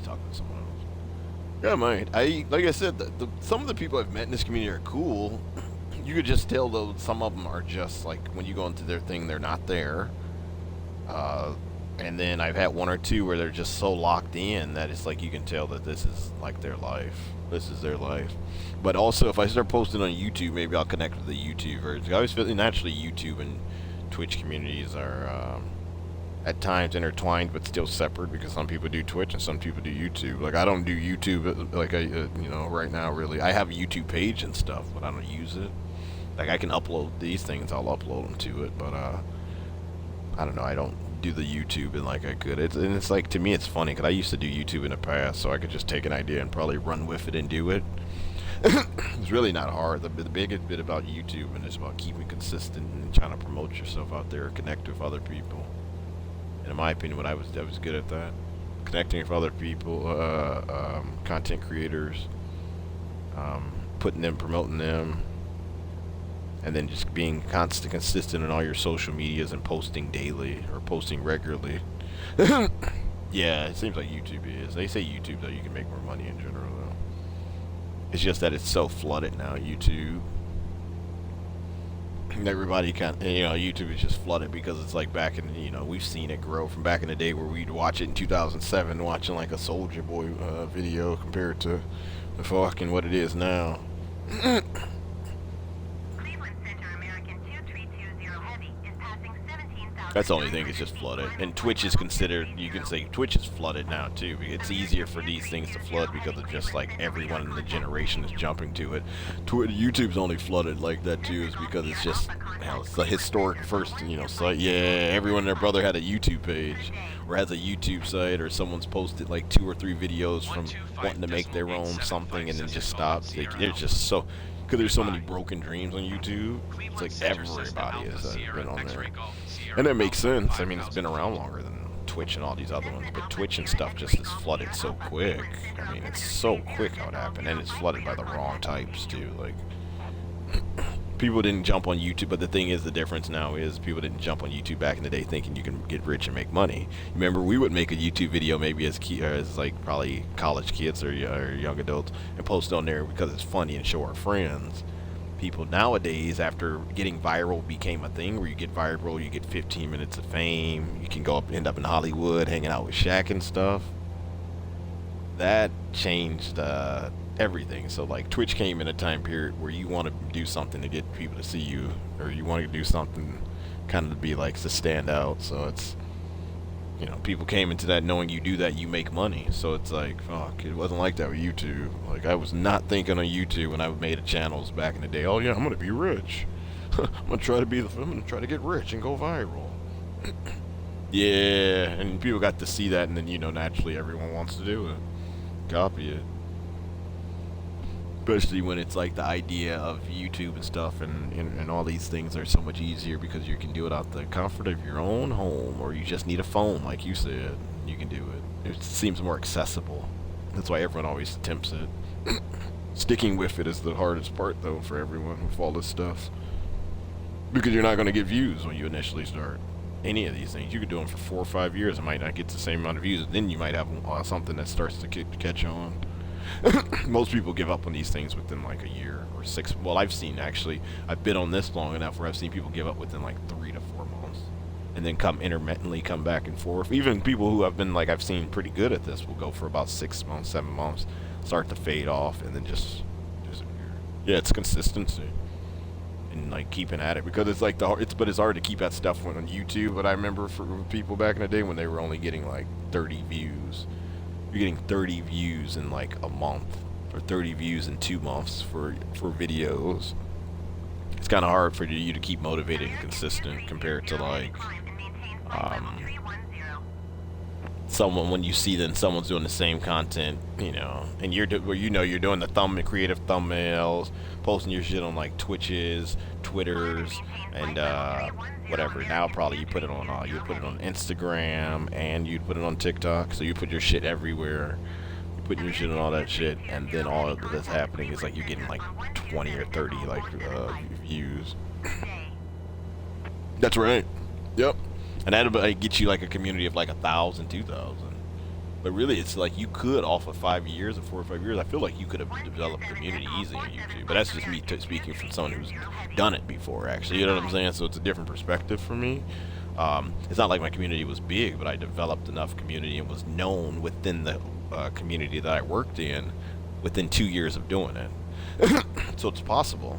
Talking to someone else. Yeah, I might. Like I said, some of the people I've met in this community are cool. You could just tell though some of them are just like when you go into their thing, they're not there. And then I've had one or two where they're just so locked in that it's like you can tell that this is like their life. This is their life. But also, if I start posting on YouTube, maybe I'll connect with the YouTubers. I always feel naturally YouTube and Twitch communities are. At times intertwined but still separate because some people do Twitch and some people do YouTube. Like I don't do YouTube like I you know right now really. I have a YouTube page and stuff, but I don't use it. Like I can upload these things, I'll upload them to it, but I don't know. I don't do the YouTube and like I could. It's like to me it's funny because I used to do YouTube in the past, so I could just take an idea and probably run with it and do it. It's really not hard. The biggest bit about YouTube and is about keeping consistent and trying to promote yourself out there, connect with other people. And in my opinion, I was good at that. Connecting with other people, content creators, promoting them, and then just being consistent in all your social medias and posting daily or posting regularly. Yeah, it seems like YouTube is. They say YouTube though you can make more money in general though. It's just that it's so flooded now, YouTube. Everybody YouTube is just flooded because it's like back in, we've seen it grow from back in the day where we'd watch it in 2007, watching like a Soldier Boy video compared to the fucking what it is now. Cleveland Center American 2320 Heavy is passing 17,000 That's the only thing, it's just flooded. And Twitch is considered, you can say Twitch is flooded now too. It's easier for these things to flood because of just like everyone in the generation is jumping to it. YouTube's only flooded like that too is because it's just, it's the historic first, site. Yeah, everyone and their brother had a YouTube page or has a YouTube site, or someone's posted like 2 or 3 videos from wanting to make their own something and then just stopped. It's just so, because there's so many broken dreams on YouTube. It's like everybody has been on there. And that makes sense. I mean, it's been around longer than Twitch and all these other ones, but Twitch and stuff just is flooded so quick. I mean, it's so quick how it happened, and it's flooded by the wrong types too. Like, people didn't jump on YouTube, but the thing is, the difference now is people didn't jump on YouTube back in the day thinking you can get rich and make money. Remember, we would make a YouTube video maybe as like probably college kids or young adults and post on there because it's funny and show our friends. People nowadays, after getting viral became a thing where you get viral, you get 15 minutes of fame, you can end up in Hollywood hanging out with Shaq and stuff. That changed everything. So like Twitch came in a time period where you want to do something to get people to see you, or you want to do something kind of to be like to stand out. So it's, people came into that knowing you do that, you make money. So it's like, fuck, it wasn't like that with YouTube. Like, I was not thinking on YouTube when I made channels back in the day, oh yeah, I'm gonna be rich. I'm gonna try to get rich and go viral. Yeah, and people got to see that, and then naturally everyone wants to do it, copy it. Especially when it's like the idea of YouTube and stuff, and all these things are so much easier because you can do it out the comfort of your own home, or you just need a phone, like you said. You can do it. It seems more accessible. That's why everyone always attempts it. Sticking with it is the hardest part, though, for everyone with all this stuff. Because you're not going to get views when you initially start. Any of these things, you could do them for 4 or 5 years and might not get the same amount of views. Then you might have something that starts to catch on. Most people give up on these things within like a year or 6. Well, I've been on this long enough where I've seen people give up within like 3 to 4 months, and then intermittently come back and forth. Even people who have been like I've seen pretty good at this will go for about 6 months, 7 months, start to fade off, and then just disappear. Yeah, it's consistency and like keeping at it, because it's like it's hard to keep that stuff on YouTube. But I remember for people back in the day when they were only getting like 30 views. You're getting 30 views in like a month, or 30 views in 2 months for videos. It's kind of hard for you to keep motivated and consistent compared to like someone, when you see that someone's doing the same content, and you're doing the creative thumbnails, posting your shit on like Twitches, Twitters, and whatever. Now probably you put it on Instagram, and you'd put it on TikTok. So you put your shit everywhere. You put your shit on all that shit, and then all that's happening is like you're getting like 20 or 30 like views. That's right. Yep. And that'll get you like a community of like 1,000, 2,000. But really, it's like you could, off of 5 years or 4 or 5 years, I feel like you could have developed a community easy on YouTube. But that's just me speaking from someone who's done it before, actually. You know what I'm saying? So it's a different perspective for me. It's not like my community was big, but I developed enough community and was known within the community that I worked in within 2 years of doing it. So it's possible.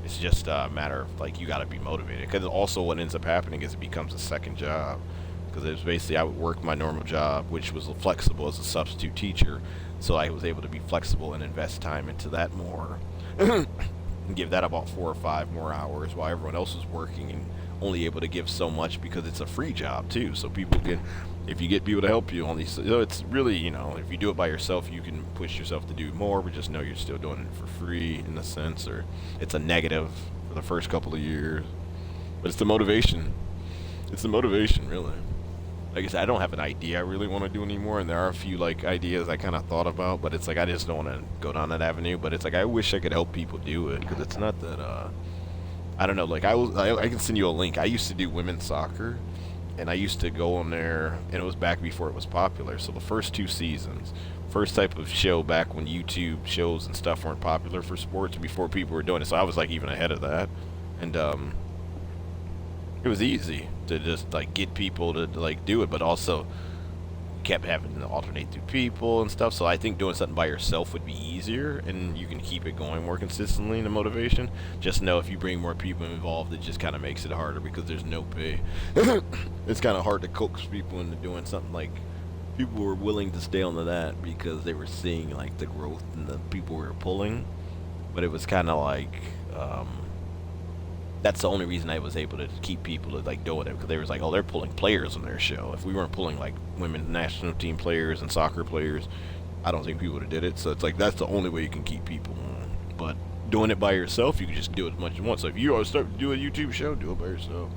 It's just a matter of like you got to be motivated, because also what ends up happening is it becomes a second job, because it was basically I would work my normal job, which was flexible as a substitute teacher, so I was able to be flexible and invest time into that more and give that about 4 or 5 more hours while everyone else was working, and only able to give so much because it's a free job too. So if you get people to help you on these, it's really, if you do it by yourself, you can push yourself to do more, but just know you're still doing it for free in a sense, or it's a negative for the first couple of years. But it's the motivation. It's the motivation, really. Like I said, I don't have an idea I really want to do anymore, and there are a few like ideas I kind of thought about, but it's like I just don't want to go down that avenue. But it's like I wish I could help people do it, because it's not that I don't know. Like I can send you a link. I used to do women's soccer, and I used to go on there, and it was back before it was popular. So the first 2 seasons, first type of show back when YouTube shows and stuff weren't popular for sports, before people were doing it. So I was like even ahead of that, and it was easy to just like get people to like do it, but also kept having to alternate through people and stuff. So I think doing something by yourself would be easier, and you can keep it going more consistently in the motivation. Just know if you bring more people involved, it just kind of makes it harder because there's no pay. It's kind of hard to coax people into doing something. Like, people were willing to stay on to that because they were seeing like the growth and the people we were pulling, but it was kind of like that's the only reason I was able to keep people to like doing it, because they was like, oh, they're pulling players on their show. If we weren't pulling like women's national team players and soccer players, I don't think people would have did it. So it's like that's the only way you can keep people on. But doing it by yourself, you can just do it as much as you want. So if you start to do a YouTube show, do it by yourself.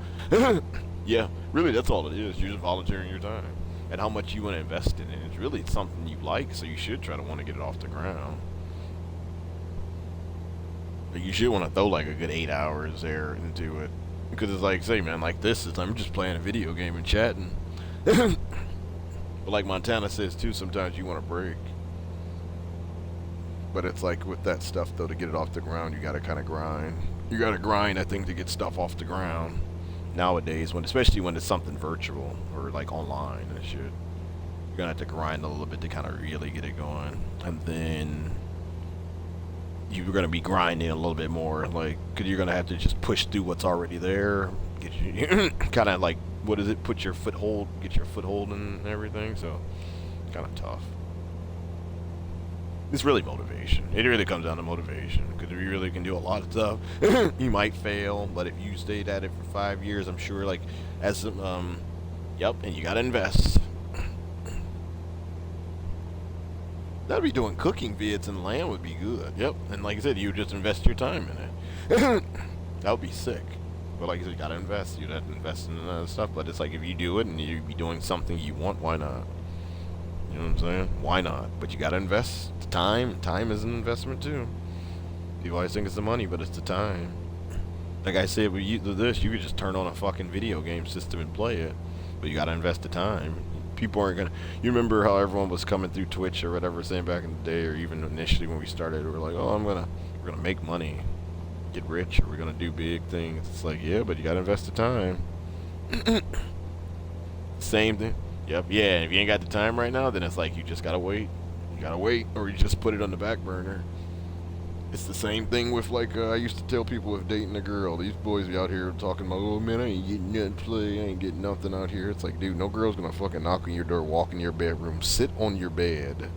Yeah, really, that's all it is. You're just volunteering your time and how much you want to invest in it. It's really something you like, so you should try to want to get it off the ground. You should want to throw like a good 8 hours there into it, because it's like, say, man, like this is, I'm just playing a video game and chatting. But like Montana says too, sometimes you want to break. But it's like with that stuff though, to get it off the ground, you got to kind of grind. You got to grind, I think, to get stuff off the ground nowadays, when especially when it's something virtual or like online and shit. You're gonna have to grind a little bit to kind of really get it going, and then you're going to be grinding a little bit more, like, because you're going to have to just push through what's already there, get you kind of like, what is it, get your foothold and everything. So kind of tough. It's really motivation. It really comes down to motivation, because if you really can do a lot of stuff, you might fail, but if you stayed at it for 5 years, I'm sure, like, as some yep, and you got to invest. That'd be doing cooking vids in land would be good. Yep. And like I said, you just invest your time in it. That would be sick. But like I said, you gotta invest. You'd have to invest in other stuff. But it's like, if you do it and you be doing something you want, why not? You know what I'm saying? Why not? But you gotta invest the time. Time is an investment too. People always think it's the money, but it's the time. Like I said, with this, you could just turn on a fucking video game system and play it. But you gotta invest the time. People aren't gonna. You remember how everyone was coming through Twitch or whatever, saying back in the day, or even initially when we started, we were like, "Oh, we're gonna make money, get rich, or we're gonna do big things." It's like, yeah, but you gotta invest the time. Same thing. Yep. Yeah. If you ain't got the time right now, then it's like you just gotta wait. You gotta wait, or you just put it on the back burner. It's the same thing with, like, I used to tell people with dating a girl. These boys be out here talking about, oh man, I ain't getting nothing to play, I ain't getting nothing out here. It's like, dude, no girl's gonna fucking knock on your door, walk in your bedroom, sit on your bed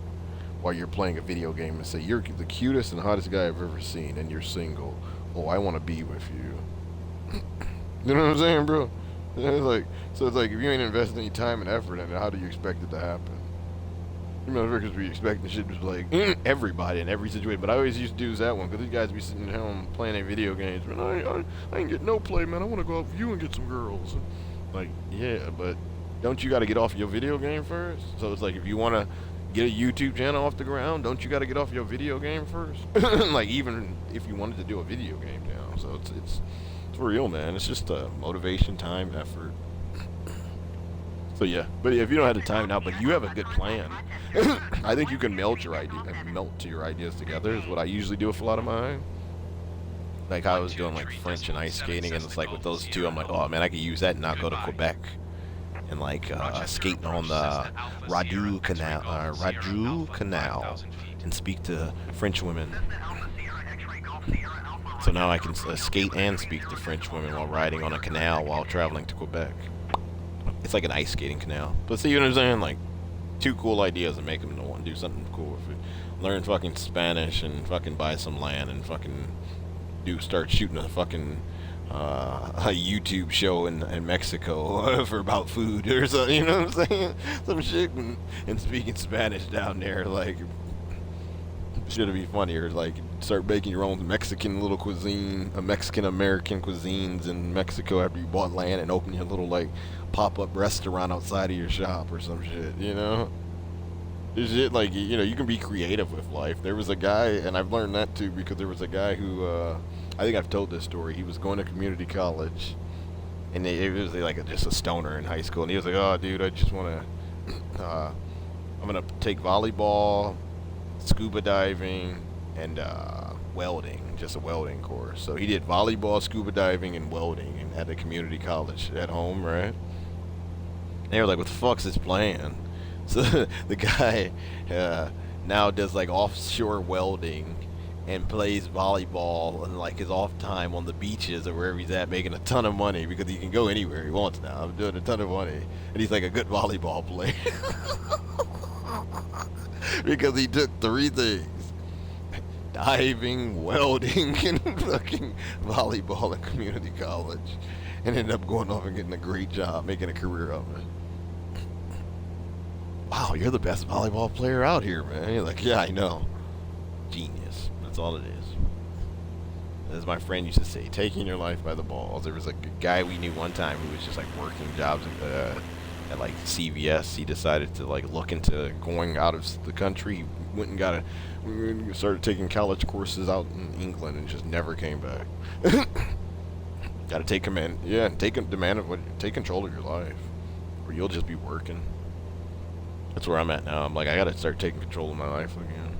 while you're playing a video game and say, you're the cutest and hottest guy I've ever seen, and you're single. Oh, I want to be with you. You know what I'm saying, bro? It's like, so it's like, if you ain't investing any time and effort in it, how do you expect it to happen? You motherfuckers be expecting shit to be like, everybody in every situation. But I always used to do that one, because these guys be sitting at home playing their video games. Man, I ain't getting no play, man. I want to go out with you and get some girls. Like, yeah, but don't you got to get off your video game first? So it's like, if you want to get a YouTube channel off the ground, don't you got to get off your video game first? Like, even if you wanted to do a video game now. So it's real, man. It's just motivation, time, effort. So yeah, but if you don't have the time now, but you have a good plan, I think you can melt your ideas together. Is what I usually do with a lot of mine. Like how I was doing like French and ice skating, and it's like with those two, I'm like, oh man, I could use that and not go to Quebec and like skate on the Radu Canal, and speak to French women. So now I can skate and speak to French women while riding on a canal while traveling to Quebec. It's like an ice skating canal. But see, you know what I'm saying? Like, two cool ideas and make them into one. Do something cool with it. Learn fucking Spanish and fucking buy some land and fucking start shooting a fucking a YouTube show in Mexico for about food or something. You know what I'm saying? Some shit and speaking Spanish down there. Like, should it be funnier? Like, start making your own Mexican little cuisine, Mexican-American cuisines in Mexico after you bought land, and open your little, like, pop-up restaurant outside of your shop or some shit, you know? There's shit like, you know, you can be creative with life. There was a guy, and I've learned that too, because there was a guy who, I think I've told this story. He was going to community college, and it was like just a stoner in high school, and he was like, oh, dude, I just want to, I'm going to take volleyball, scuba diving, and welding, just a welding course. So he did volleyball, scuba diving, and welding, and at a community college at home, right? And they were like, what the fuck's this plan? So the guy now does like offshore welding and plays volleyball and like his off time on the beaches or wherever he's at, making a ton of money because he can go anywhere he wants now. I'm doing a ton of money, and he's like a good volleyball player because he took three things: diving, welding, and fucking volleyball in community college, and ended up going off and getting a great job, making a career of it. Wow, you're the best volleyball player out here, man. You're like, yeah, I know. Genius. That's all it is. As my friend used to say, taking your life by the balls. There was like a guy we knew one time who was just like working jobs at like CVS. He decided to like look into going out of the country. He went and started taking college courses out in England and just never came back. Got to take command. Yeah, take control of your life, or you'll just be working. That's where I'm at now. I'm like, I got to start taking control of my life again.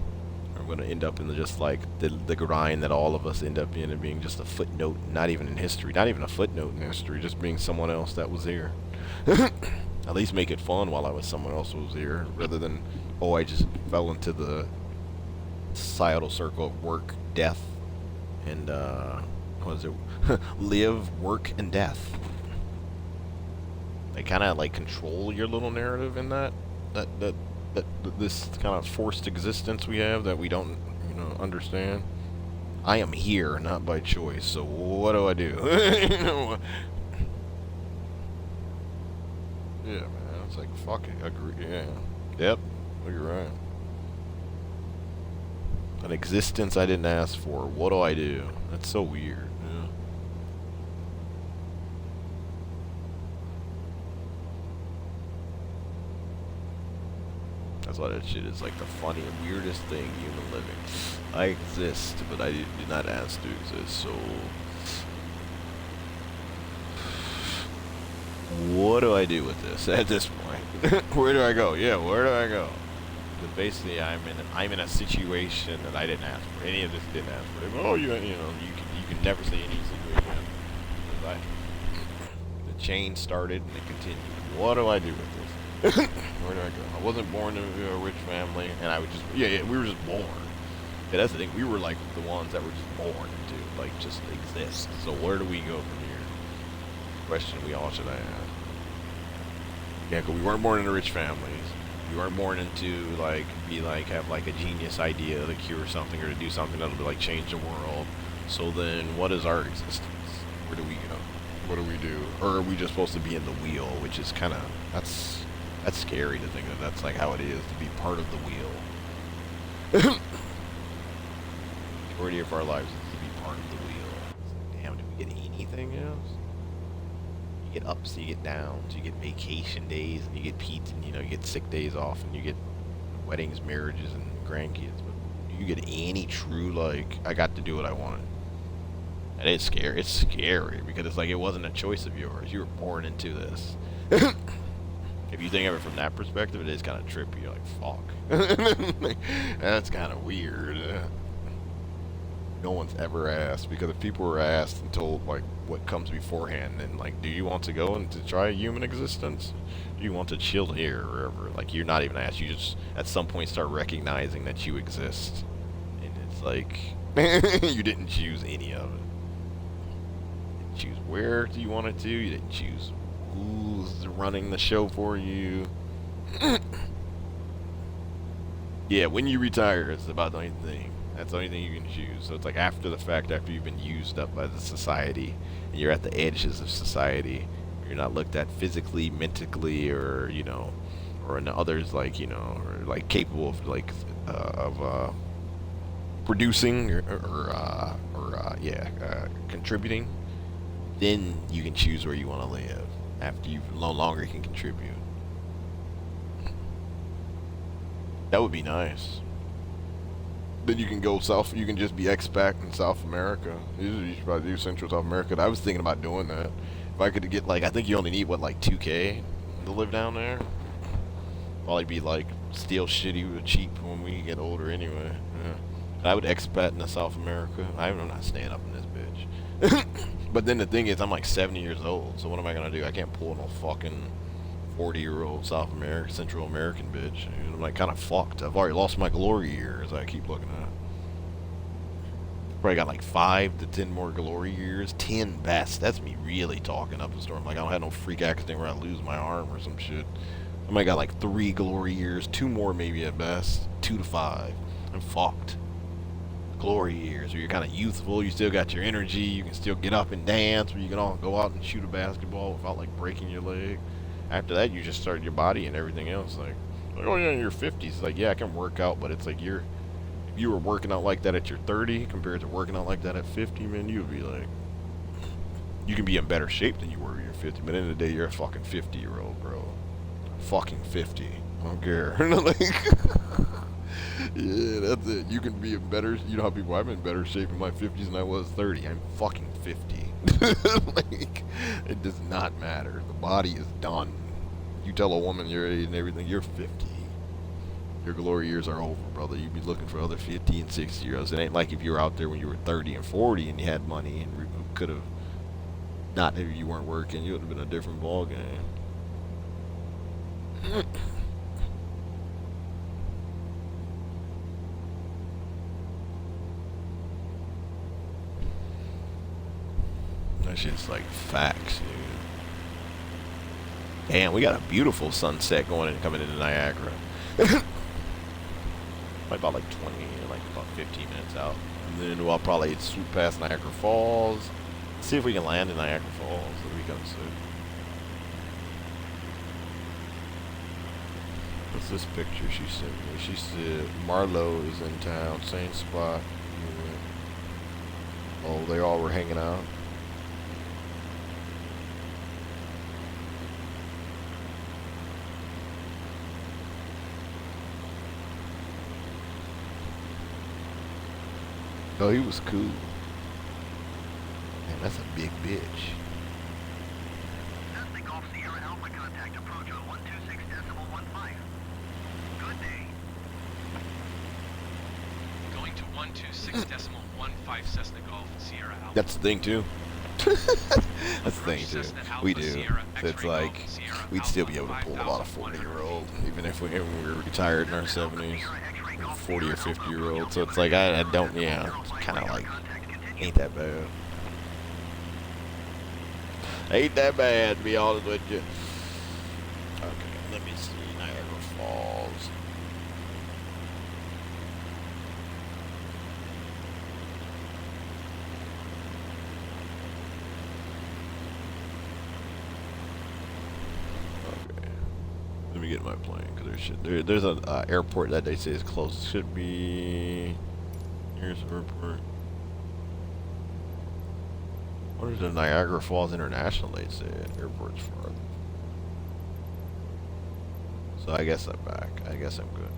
I'm going to end up in just like the grind that all of us end up in, and being just a footnote, not even in history, not even a footnote in history, just being someone else that was here. At least make it fun while I was someone else who was here, rather than, oh, I just fell into the societal circle of work, death, and, what is it? Live, work, and death. They kind of like control your little narrative in that this kind of forced existence we have that we don't, understand. I am here, not by choice. So what do I do? Yeah, man. It's like fuck it. Agree. Yeah. Yep. You're right. An existence I didn't ask for. What do I do? That's so weird. Yeah. That's why that shit is like the funny and weirdest thing human living. I exist, but I did not ask to exist, so what do I do with this at this point? Where do I go? Yeah, where do I go? Because basically I'm in a situation that I didn't ask for. Any of this didn't ask for. Oh, you can never say any situation. Because the chain started and it continued. What do I do with this? Where do I go? I wasn't born into a rich family, and I would just, we were just born. Yeah, that's the thing. We were like the ones that were just born into, like, just exist. So where do we go from here? Question we all should ask. Yeah, because we weren't born into rich families. We weren't born into, like, have, like, a genius idea to cure something or to do something that'll, like, change the world. So then, what is our existence? Where do we go? What do we do? Or are we just supposed to be in the wheel, which is kind of, that's scary to think that that's like how it is to be part of the wheel. Majority of our lives is to be part of the wheel. Damn, do we get anything else? You get ups, you get downs, you get vacation days, and you get pizza, and you get sick days off, and you get weddings, marriages, and grandkids. But do you get any true, like, I got to do what I wanted? And it's scary. It's scary because it's like it wasn't a choice of yours. You were born into this. If you think of it from that perspective, it is kind of trippy. You're like, fuck. That's kind of weird. No one's ever asked, because if people were asked and told like what comes beforehand, then like, do you want to go and to try human existence? Do you want to chill here or wherever? Like, you're not even asked. You just at some point start recognizing that you exist, and it's like you didn't choose any of it. You didn't choose where do you want it to. You didn't choose who's running the show for you. Yeah, when you retire, it's about the only thing. That's the only thing you can choose. So it's like after the fact, after you've been used up by the society, and you're at the edges of society. You're not looked at physically, mentally, or or in others like or like capable of like producing or contributing. Then you can choose where you want to live after you no longer can contribute. That would be nice. Then you can go south. You can just be expat in South America. You should probably do Central South America. I was thinking about doing that. If I could get I think you only need like $2K to live down there. Probably be like still shitty but cheap when we get older anyway. Yeah. I would expat into South America. I'm not staying up in this bitch. But then the thing is, I'm like 70 years old. So what am I gonna do? I can't pull no fucking 40-year-old South American, Central American bitch. And I'm like kind of fucked. I've already lost my glory years. I keep looking at. Probably got like 5 to 10 more glory years. 10 best. That's me really talking up the storm. Like I don't have no freak accident where I lose my arm or some shit. I might got like 3 glory years, 2 more maybe at best, 2 to 5. I'm fucked. Glory years, where you're kind of youthful, you still got your energy, you can still get up and dance, where you can all go out and shoot a basketball without like breaking your leg. After that, you just start your body and everything else. Like oh yeah, in your 50s, like yeah, I can work out, but it's like if you were working out like that at your 30 compared to working out like that at 50, man, you would be like, you can be in better shape than you were at your 50, but at the end of the day, you're a fucking 50-year-old, bro. Fucking 50. I don't care. Like, yeah, that's it. You can be in better. You know how people. I'm in better shape in my 50s than I was 30. I'm fucking 50. Like, it does not matter. The body is done. You tell a woman your age and everything, you're 50. Your glory years are over, brother. You'd be looking for other 50 and 60-year-olds. It ain't like if you were out there when you were 30 and 40 and you had money and could have. Not if you weren't working, you would have been a different ball game. That shit's like facts, dude. Damn, we got a beautiful sunset going and coming into Niagara. About like 20, like about 15 minutes out. And then we'll probably swoop past Niagara Falls. See if we can land in Niagara Falls the weekend soon. What's this picture she sent me? She said Marlo is in town, same spot. Oh, they all were hanging out. Oh, he was cool. Man, that's a big bitch. Cessna Golf Sierra Alpha contact approach on 126.15. Good day. Going to 126.15 Cessna Golf Sierra Alpha. That's the thing too. That's the thing too. We do. So it's like we'd still be able to pull a lot of 40-year-old, even if we were retired in our 70s, 40 or 50-year-old. So it's like I don't, yeah, it's kind of like ain't that bad. Ain't that bad, to be honest with you. Okay, let me see Niagara Falls. Let me get my plane because there's an airport that they say is close. It should be. Here's the airport. What is the Niagara Falls International? They say airport's farther. So I guess I'm back. I guess I'm good.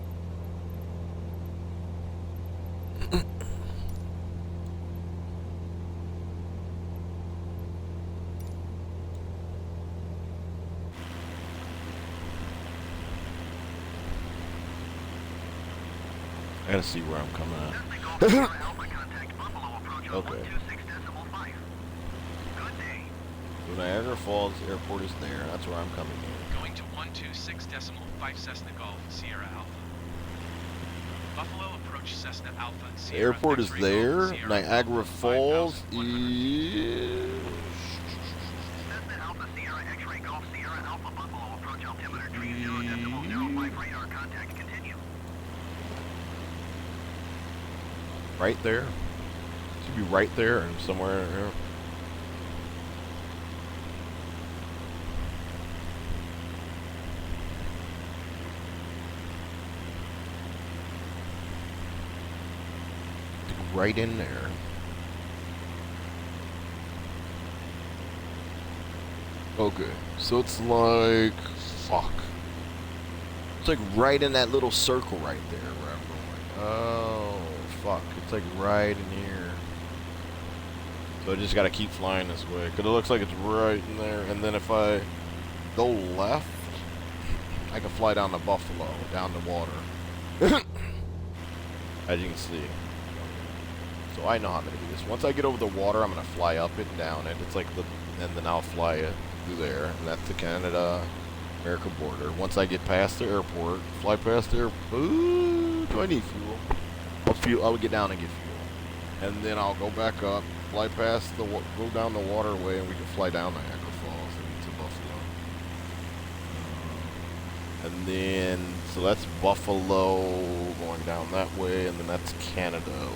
I gotta see where I'm coming at. Okay. So Niagara Falls Airport is there. That's where I'm coming in. Going to 126.5 Cessna Golf Sierra Alpha. Buffalo approach Cessna Alpha The Sierra. airport is X-ray there. Golf, Sierra Niagara Alpha, Falls 5,100 feet. is. Cessna Alpha Sierra X-ray Golf Sierra Alpha Buffalo approach altimeter 30.05 radar contact continue. Right there. Should be right there and somewhere. Yeah. Right in there. Okay, so it's like fuck. It's like right in that little circle right there where I'm going. Oh fuck! It's like right in here. So I just gotta keep flying this way because it looks like it's right in there. And then if I go left, I can fly down to Buffalo, down the water. As you can see. So I know how to do this. Once I get over the water, I'm gonna fly up it and down it. It's like and then I'll fly it through there, and that's to Canada. American border. Once I get past the airport, fly past the airport. Ooh, do I need fuel? I'll get down and get fuel. And then I'll go back up, fly past go down the waterway, and we can fly down Niagara Falls and to Buffalo. And then, so that's Buffalo going down that way, and then that's Canada over.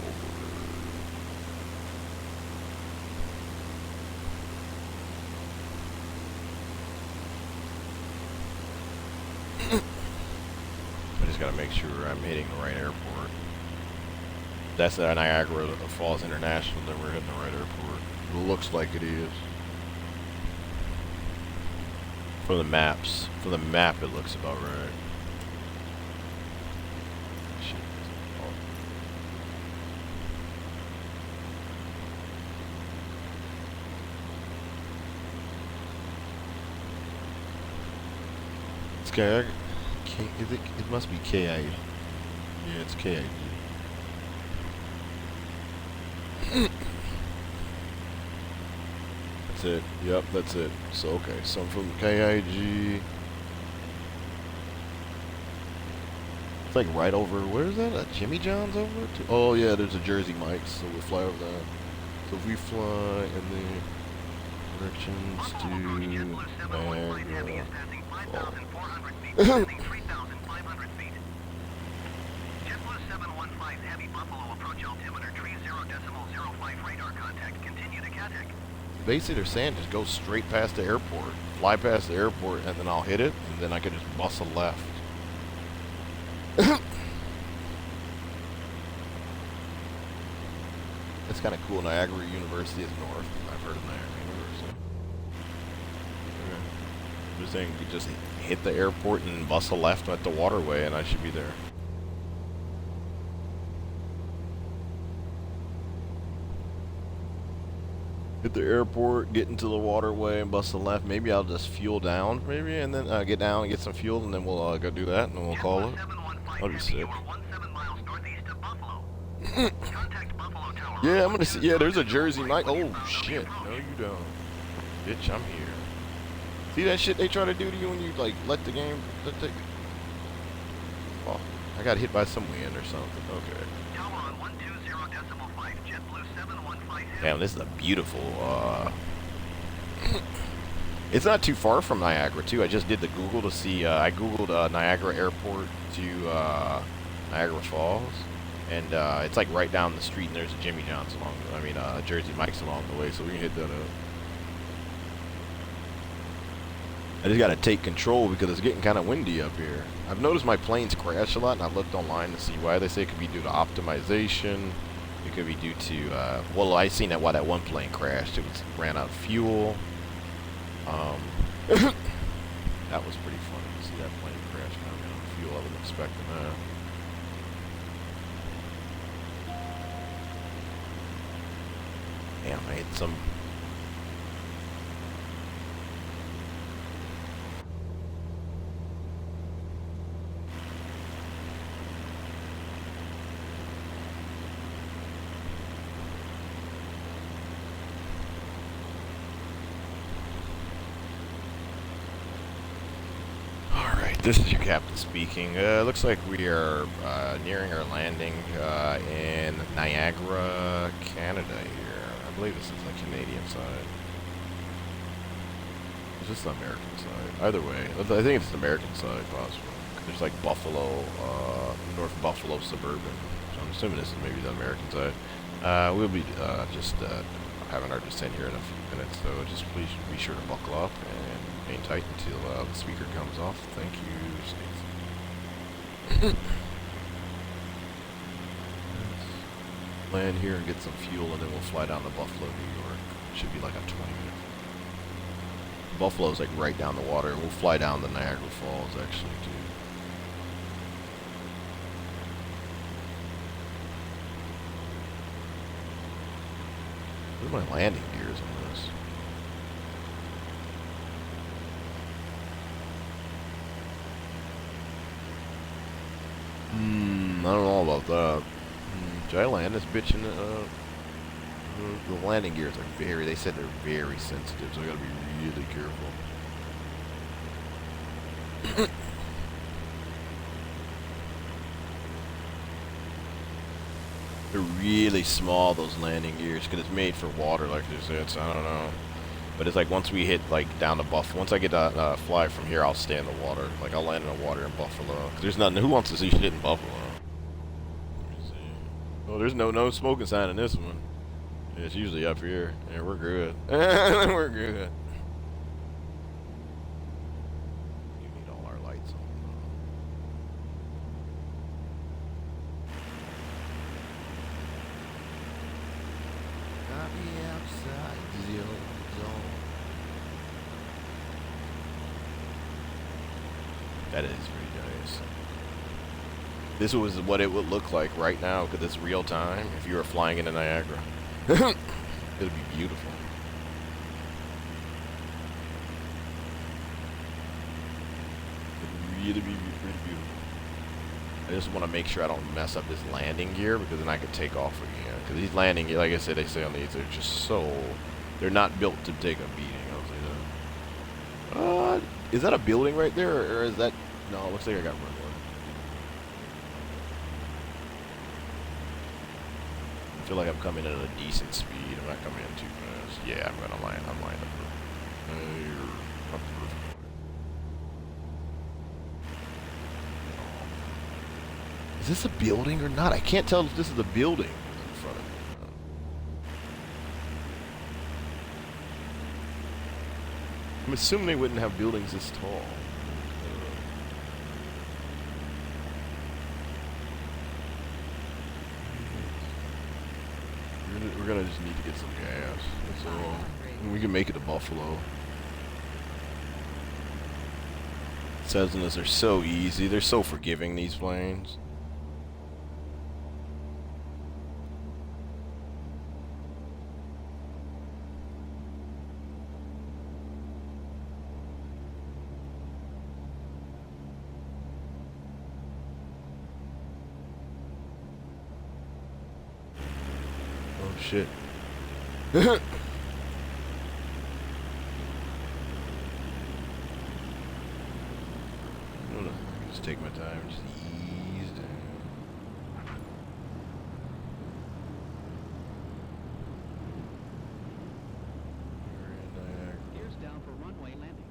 I just gotta make sure I'm hitting the right airport. That's the Niagara Falls International, then we're hitting the right airport. It looks like it is. From the maps. From the map, it looks about right. Shit. It's KI. It must be KI. Yeah, it's KID. That's it. Yep, that's it. So, okay. So I'm from KIG. It's like right over, where is that? Jimmy John's over it? Oh, yeah, there's a Jersey Mike's, so we'll fly over that. So if we fly in the directions to Niagara Falls. Basically, they're saying just go straight past the airport, fly past the airport, and then I'll hit it, and then I can just bust a left. It's kind of cool. Niagara University is north. I've heard of Niagara University. Okay. Just saying, you just hit the airport and bust a left at the waterway, and I should be there. Hit the airport, get into the waterway, and bust a left. Maybe I'll just fuel down, maybe, and then get down and get some fuel, and then we'll go do that, and then we'll call it. That'll be sick. Yeah, I'm gonna see. Yeah, there's a Jersey Mike. Oh shit! No, you don't, bitch. I'm here. See that shit they try to do to you when you like let the game. Oh, I got hit by some wind or something. Okay. Damn, this is a beautiful. It's not too far from Niagara too. I just did the Google to see. I googled Niagara Airport to Niagara Falls, and it's like right down the street. And there's a Jimmy John's along. Jersey Mike's along the way, so we can hit that up. I just gotta take control because it's getting kind of windy up here. I've noticed my planes crash a lot, and I looked online to see why. They say it could be due to optimization. It could be due to, well, I seen that why that one plane crashed. It ran out of fuel. That was pretty funny to see that plane crash kind of ran out of fuel. I wasn't expecting that. Damn, I hit some. This is your captain speaking. Looks like we are nearing our landing in Niagara, Canada here. I believe this is the Canadian side. Is this the American side? Either way, I think it's the American side, possibly. There's like Buffalo, North Buffalo suburban. So I'm assuming this is maybe the American side. We'll be just having our descent here in a few minutes, so just please be sure to buckle up and hang tight until the speaker comes off. Thank you, Steve. Land here and get some fuel, and then we'll fly down to Buffalo, New York. Should be like a 20-minute. Buffalo's like right down the water. We'll fly down the Niagara Falls, actually, too. Where's my landing gears on this? I don't know about that. Should I land this bitch in the landing gears are they said they're very sensitive, so I gotta be really careful. They're really small, those landing gears, because it's made for water, like they said, so I don't know. But it's like once we hit like down to Buffalo, once I get to fly from here, I'll stay in the water. Like I'll land in the water in Buffalo. 'Cause there's nothing. Who wants to see shit in Buffalo? Let me see. Oh, there's no smoking sign in this one. Yeah, it's usually up here. Yeah, we're good. We're good. You need all our lights on. Got me outside the zone. That is pretty nice. This was what it would look like right now, because it's real time, if you were flying into Niagara. It'd be beautiful. It'd really be pretty beautiful. I just want to make sure I don't mess up this landing gear, because then I could take off again. Because these landing gear, like I said, they say on these, they're just so... They're not built to take a beating, I'll say that. Is that a building right there, or is that... No, it looks like I got runway. I feel like I'm coming in at a decent speed. I'm not coming in too fast. Yeah, I'm gonna land. I'm lining up. Is this a building or not? I can't tell if this is a building in front of me. I'm assuming they wouldn't have buildings this tall. We're gonna just need to get some gas. That's all. We can make it to Buffalo. Cessnas are so easy. They're so forgiving, these planes. Oh shit. Just take my time, just ease down. Gears down for runway landing.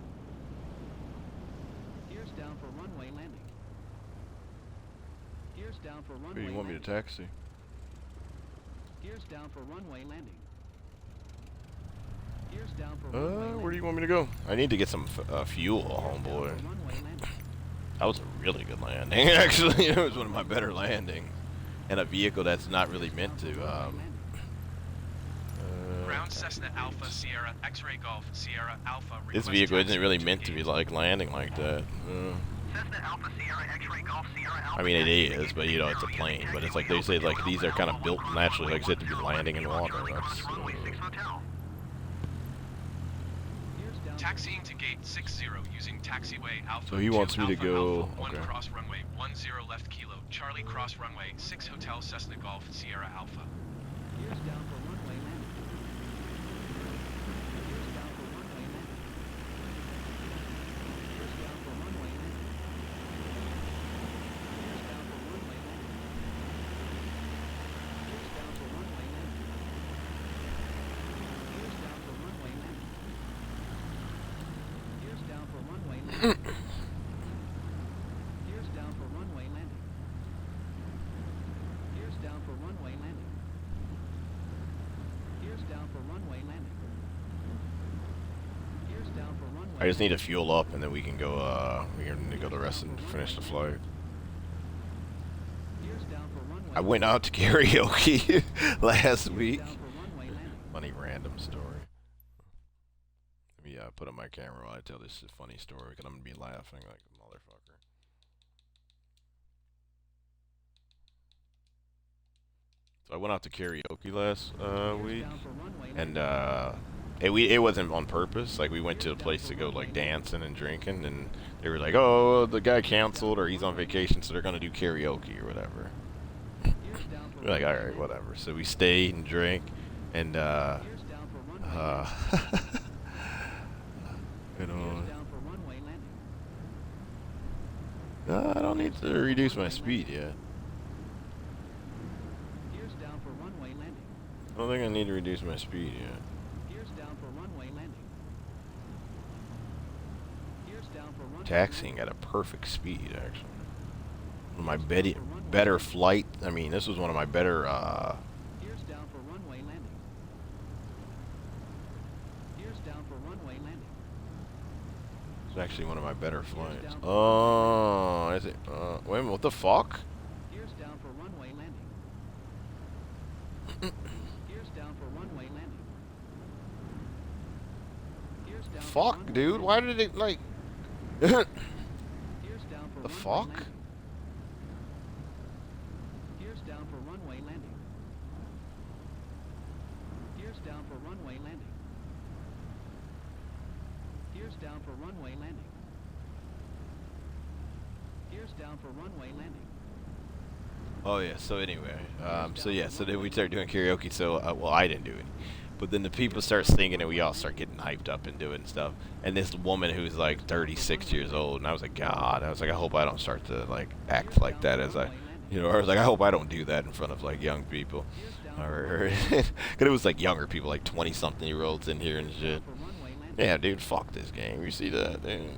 Gears down for runway landing. Gears down for runway Where do you want me to taxi? Gears down for runway landing. Gears down for runway landing. Where do you want me to go? I need to get some fuel, homeboy. That was a really good landing, actually. It was one of my better landings. And a vehicle that's not really meant to, Ground Cessna Alpha Sierra X-Ray Golf Sierra Alpha. This vehicle isn't really meant to be like landing like that. Cessna Alpha Sierra X-Ray Golf Sierra Alpha. I mean, it is, but you know, it's a plane. But it's like they say, like these are kind of built naturally, like I said, to be landing in water. That's. Taxiing to gate 60 using taxiway Alpha. So he wants me to Alpha go. Alpha, 1 Okay. cross runway 10 left kilo Charlie cross runway 6 Hotel Cessna Golf Sierra Alpha. Gears down for runway landing. Gears down for runway landing. Gears down for runway landing. Gears down for runway landing. Gears down for runway landing. Gears down for runway landing. Gears down for runway landing. Gears down for runway landing. Gears down for runway landing. Gears down for runway landing. Gears down for runway. I just need to fuel up, and then we can go. We can go the rest and finish the flight. Gears down for runway. I went out to karaoke last week. Down for runway landing. Funny random story. Let me put on my camera while I tell this funny story, because I'm gonna be laughing like a motherfucker. So I went out to karaoke last week, Down for runway and landing. it wasn't on purpose. Like we went to a place to go like dancing and drinking, and they were like, "Oh, the guy canceled or he's on vacation, so they're gonna do karaoke or whatever." Gears down for We're like, "All right, whatever." So we stayed and drank, and Gears down for runway. you know, Gears down for runway landing. I don't need to reduce my speed yet. Gears down for runway landing. I don't think I need to reduce my speed yet. Gears down for runway landing. Gears down for runway Taxiing at a perfect speed, actually. One of my better flight. I mean, this was one of my better. Gears down for runway landing. Gears down for runway landing. It's actually one of my better flights. Oh, is it? Wait a minute. What the fuck? Gears down for runway landing. Gears down for runway landing. Gears down for Fuck, runway dude. landing. Why did it like? Gears down for The runway fuck? landing. Gears down for runway landing. Gears down for runway landing. Gears down for runway landing. Gears down for runway landing. Oh yeah. So anyway, so then we start doing karaoke. So well, I didn't do it, but then the people start singing and we all start getting hyped up and doing stuff. And this woman who's like 36 years old, and I was like, God, I was like, I hope I don't start to like act like that as I, I was like, I hope I don't do that in front of like young people, or because it was like younger people, like 20-something-year-olds in here and shit. Yeah, dude, fuck this game. You see that? Dude?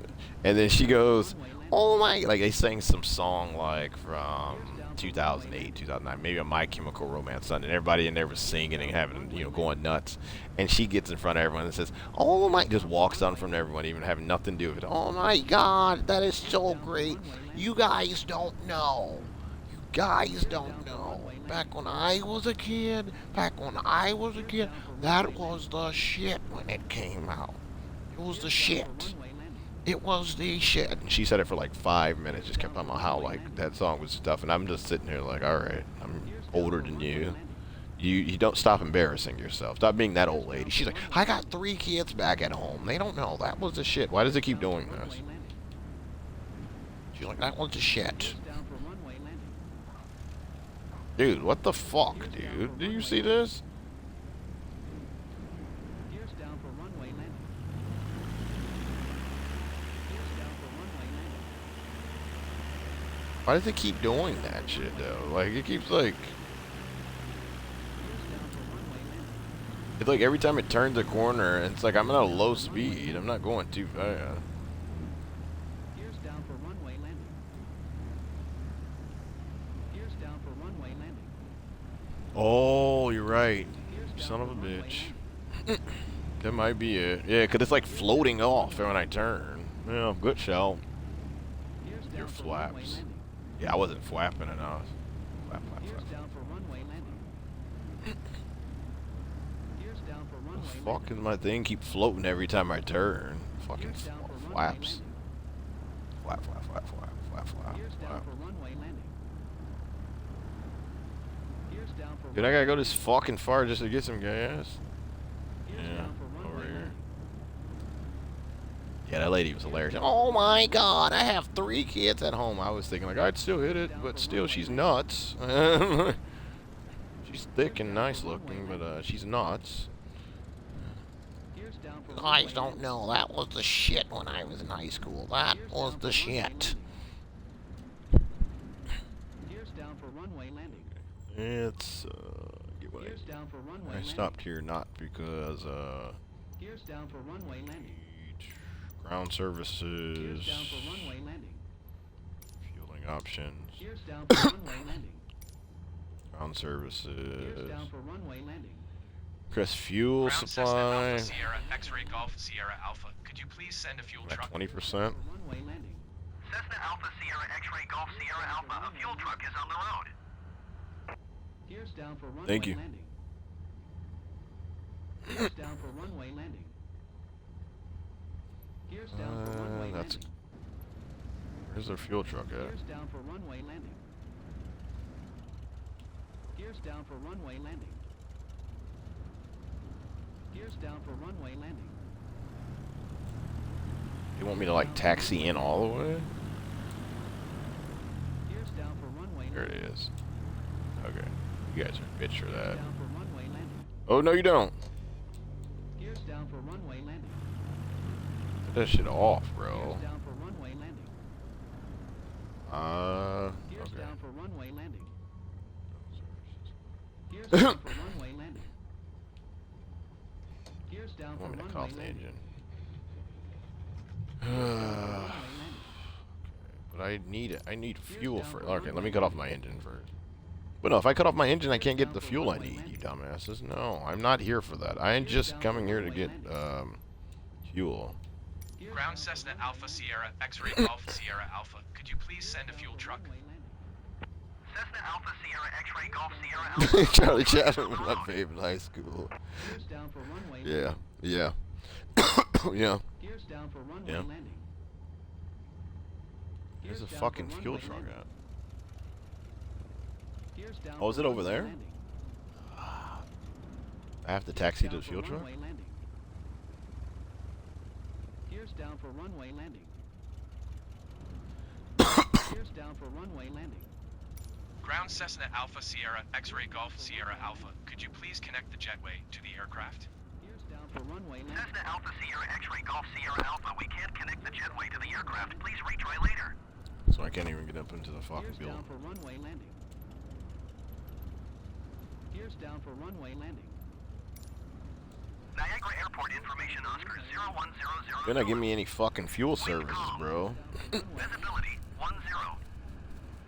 And then she goes, oh my, like they sang some song like from 2008, 2009, maybe a My Chemical Romance song, and everybody in there was singing and having, going nuts. And she gets in front of everyone and says, oh my, just walks on from everyone, even having nothing to do with it. Oh my God, that is so great. You guys don't know. You guys don't know. Back when I was a kid, that was the shit when it came out. It was the shit. It was the shit. And she said it for like 5 minutes, just kept talking about how like that song was stuff, and I'm just sitting here like, all right, I'm older than you. You don't stop embarrassing yourself. Stop being that old lady. She's like, I got 3 kids back at home. They don't know. That was the shit. Why does it keep doing this? She's like, that was the shit. Dude, what the fuck, dude? Do you see this? Gears down for runway landing. Gears down for runway landing. Why does it keep doing that shit, though? Like, it keeps, like... Gears down for runway landing. It's like every time it turns a corner, it's like I'm at a low speed. I'm not going too fast. Gears down for runway landing. Gears down for runway landing. Oh, you're right. Gears down Son of a for runway bitch. landing. That might be it. Yeah, because it's like floating off when I turn. Yeah, good shout. Gears down Your for runway flaps. landing. Yeah, I wasn't flapping enough. Flap, flap, Gears flap. down for runway landing. Gears down for runway landing. Fucking my thing keep floating every time I turn. Fucking Gears down for runway flaps. landing. Flap, flap, flap, flap, flap, flap, Gears down flap. for runway landing. Gears down for Dude, I gotta go this fucking far just to get some gas. Gears Yeah, down for runway over here. landing. Yeah, that lady was hilarious. Oh my God, I have 3 kids at home. I was thinking like I'd still hit it, but still she's nuts. She's thick and nice looking, but she's nuts. Gears down for You runway guys don't landing. know. That was the shit when I was in high school. That Gears was down the for runway shit. landing. Gears down for runway landing. It's get what Gears down for runway I landing. stopped here not because Gears down for runway landing. ground Gears services, down for runway landing. fueling options, Gears down for runway landing. ground Gears services, down for runway landing. Chris fuel Ground Cessna supply Alpha Sierra X-Ray Golf Sierra Alpha. Could you please send a fuel at truck? 20%. For runway landing. Cessna Alpha Sierra X-Ray Golf Sierra Alpha. A fuel truck is on the road. Gears down for runway Thank you. landing. Gears down for runway landing. Gears down for runway That's landing. where's our fuel truck at? Gears down for runway landing. Gears down for runway landing. Gears down for runway landing. You want me to like taxi in all the way? Gears down for runway There landing. it is. Okay, you guys are a bitch for Gears that. down for runway landing. Oh no, you don't. Gears down for runway landing. Put that shit off, bro. Gears down for runway landing. down for runway landing. Gears down for I'm gonna runway cut off the landing. engine. Runway landing. But I need fuel down for. for Okay, let me runway cut off my engine first. But no, if I cut off my engine, I can't get the down for fuel I runway need. landing. You dumbasses. No, I'm not here for that. I am Gears just down coming for here to runway get landing. fuel. Gears Ground down for Cessna runway Alpha landing. Sierra X-Ray Golf Sierra Alpha. Could you please Gears send a down fuel for truck? runway landing. Cessna Alpha Sierra X-ray Golf Sierra Alpha. Charlie Chatham was my favorite high school. Gears down for runway Yeah, landing. yeah, yeah. Gears down for runway Yeah. landing. There's Gears a down fucking for fuel runway truck landing. at. Gears down Oh, is for it over runway there? landing. I have to taxi to Down the for fuel truck? runway landing. Gears down for runway landing. Gears down for runway landing. Ground Cessna Alpha Sierra X-Ray Golf Sierra Alpha. Could you please connect the jetway to the aircraft? Gears down for runway landing. Cessna Alpha Sierra X-ray Golf Sierra Alpha. We can't connect the jetway to the aircraft. Please retry later. So I can't even get up into the fucking Gears down building. for runway landing. Gears down for runway landing. Niagara Airport information Oscar 01000. You're not giving me any fucking fuel services, bro. Visibility 10.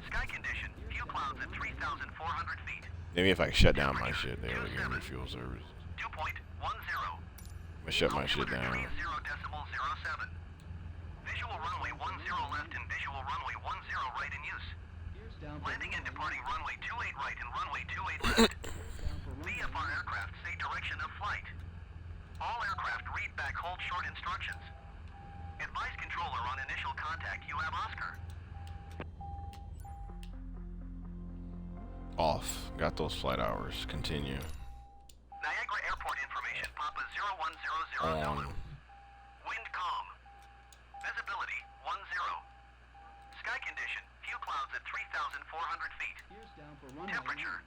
Sky condition, few clouds at 3,400 feet. Maybe if I shut down my shit, they would give me fuel service. 2.10. I'm gonna shut my shit Altimeter down. 30.07. Visual runway 10 left and visual runway 10 right in use. Gears down for Landing and runway departing landing. runway 28 right and runway 28 left. Gears down for runway VFR landing. aircraft say direction of flight. All aircraft read back hold short instructions. Advise controller on initial contact you have Oscar. Off. Got those flight hours. Continue. Niagara Airport information Papa 01000 On. Zulu. Wind calm. Visibility 10. Sky condition, few clouds at 3,400 feet. Gears down for runway Temperature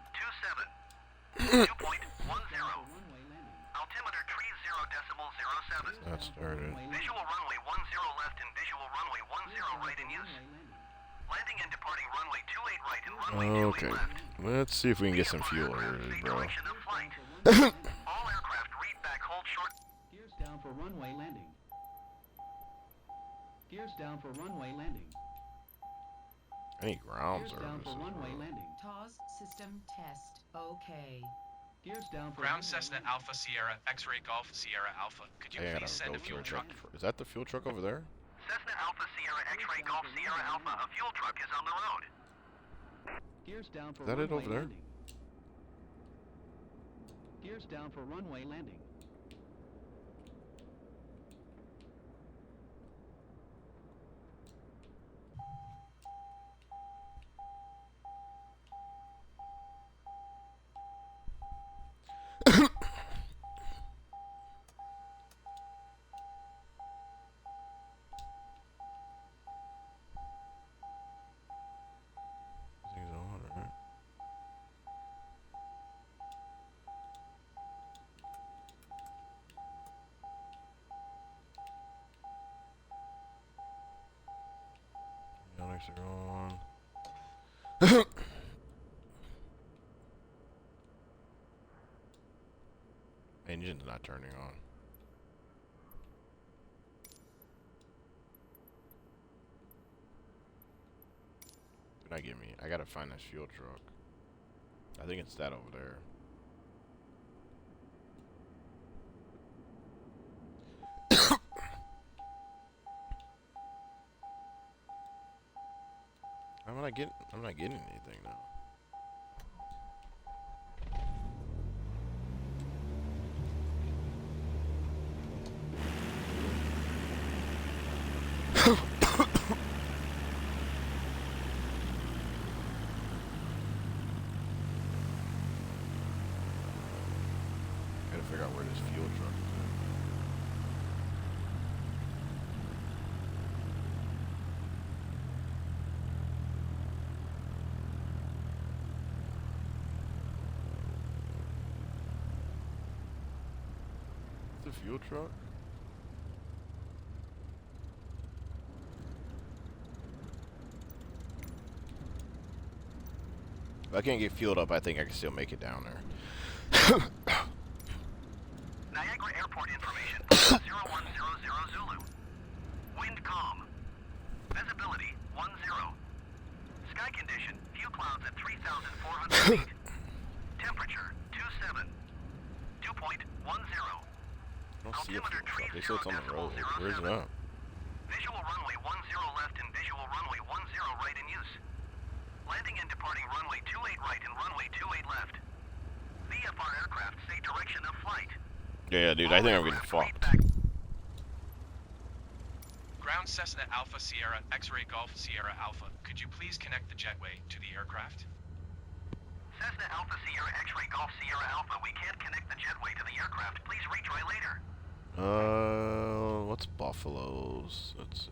landing. 27. 2.10. Runway landing. Altimeter 30.07. That started. Visual runway 10 left and visual runway 10 right in use. Runway landing. Landing and departing runway 28 right and runway 28 Okay. left. Let's see if we can get some VFR fuel aircraft orders, say bro. direction of flight. For runway landing. All aircraft read back hold short. Gears down for runway landing. Gears down for runway landing. I need ground Gears down services, for runway bro. landing. TOS system test. Okay. Gears down for Ground runway Cessna landing. Alpha Sierra X-Ray Golf Sierra Alpha. Could you I gotta please send go a fuel for truck? Is that the fuel truck over there? Cessna Alpha Sierra X-ray Golf Sierra Alpha. A fuel truck is on the road. Gears down for Is that runway it over there? landing. Gears down for runway landing. Things on, right? Avionics are on. Engine's not turning on. Do not get me. I gotta find this fuel truck. I think it's that over there. I'm not getting anything now. Gotta figure out where this fuel truck is at. The fuel truck? If I can't get fueled up, I think I can still make it down there. Niagara Airport information, 0100 Zulu. Wind calm. Visibility, 10. Sky condition, few clouds at 3,400 feet. Temperature, 27. Dew point, 10. I don't see a fuel truck. They said it's on the road. Where's it at? Visual runway 10 left and visual runway 10 right in use. Landing and departing runway 28 right and runway 28 left. VFR aircraft say direction of flight. Yeah, dude, I think I'm getting Aircraft fucked. read back. Ground Cessna Alpha Sierra X-Ray Golf Sierra Alpha. Could you please connect the jetway to the aircraft? Cessna Alpha Sierra X-Ray Golf Sierra Alpha. We can't connect the jetway to the aircraft. Please retry later. What's Buffalo's? Let's see.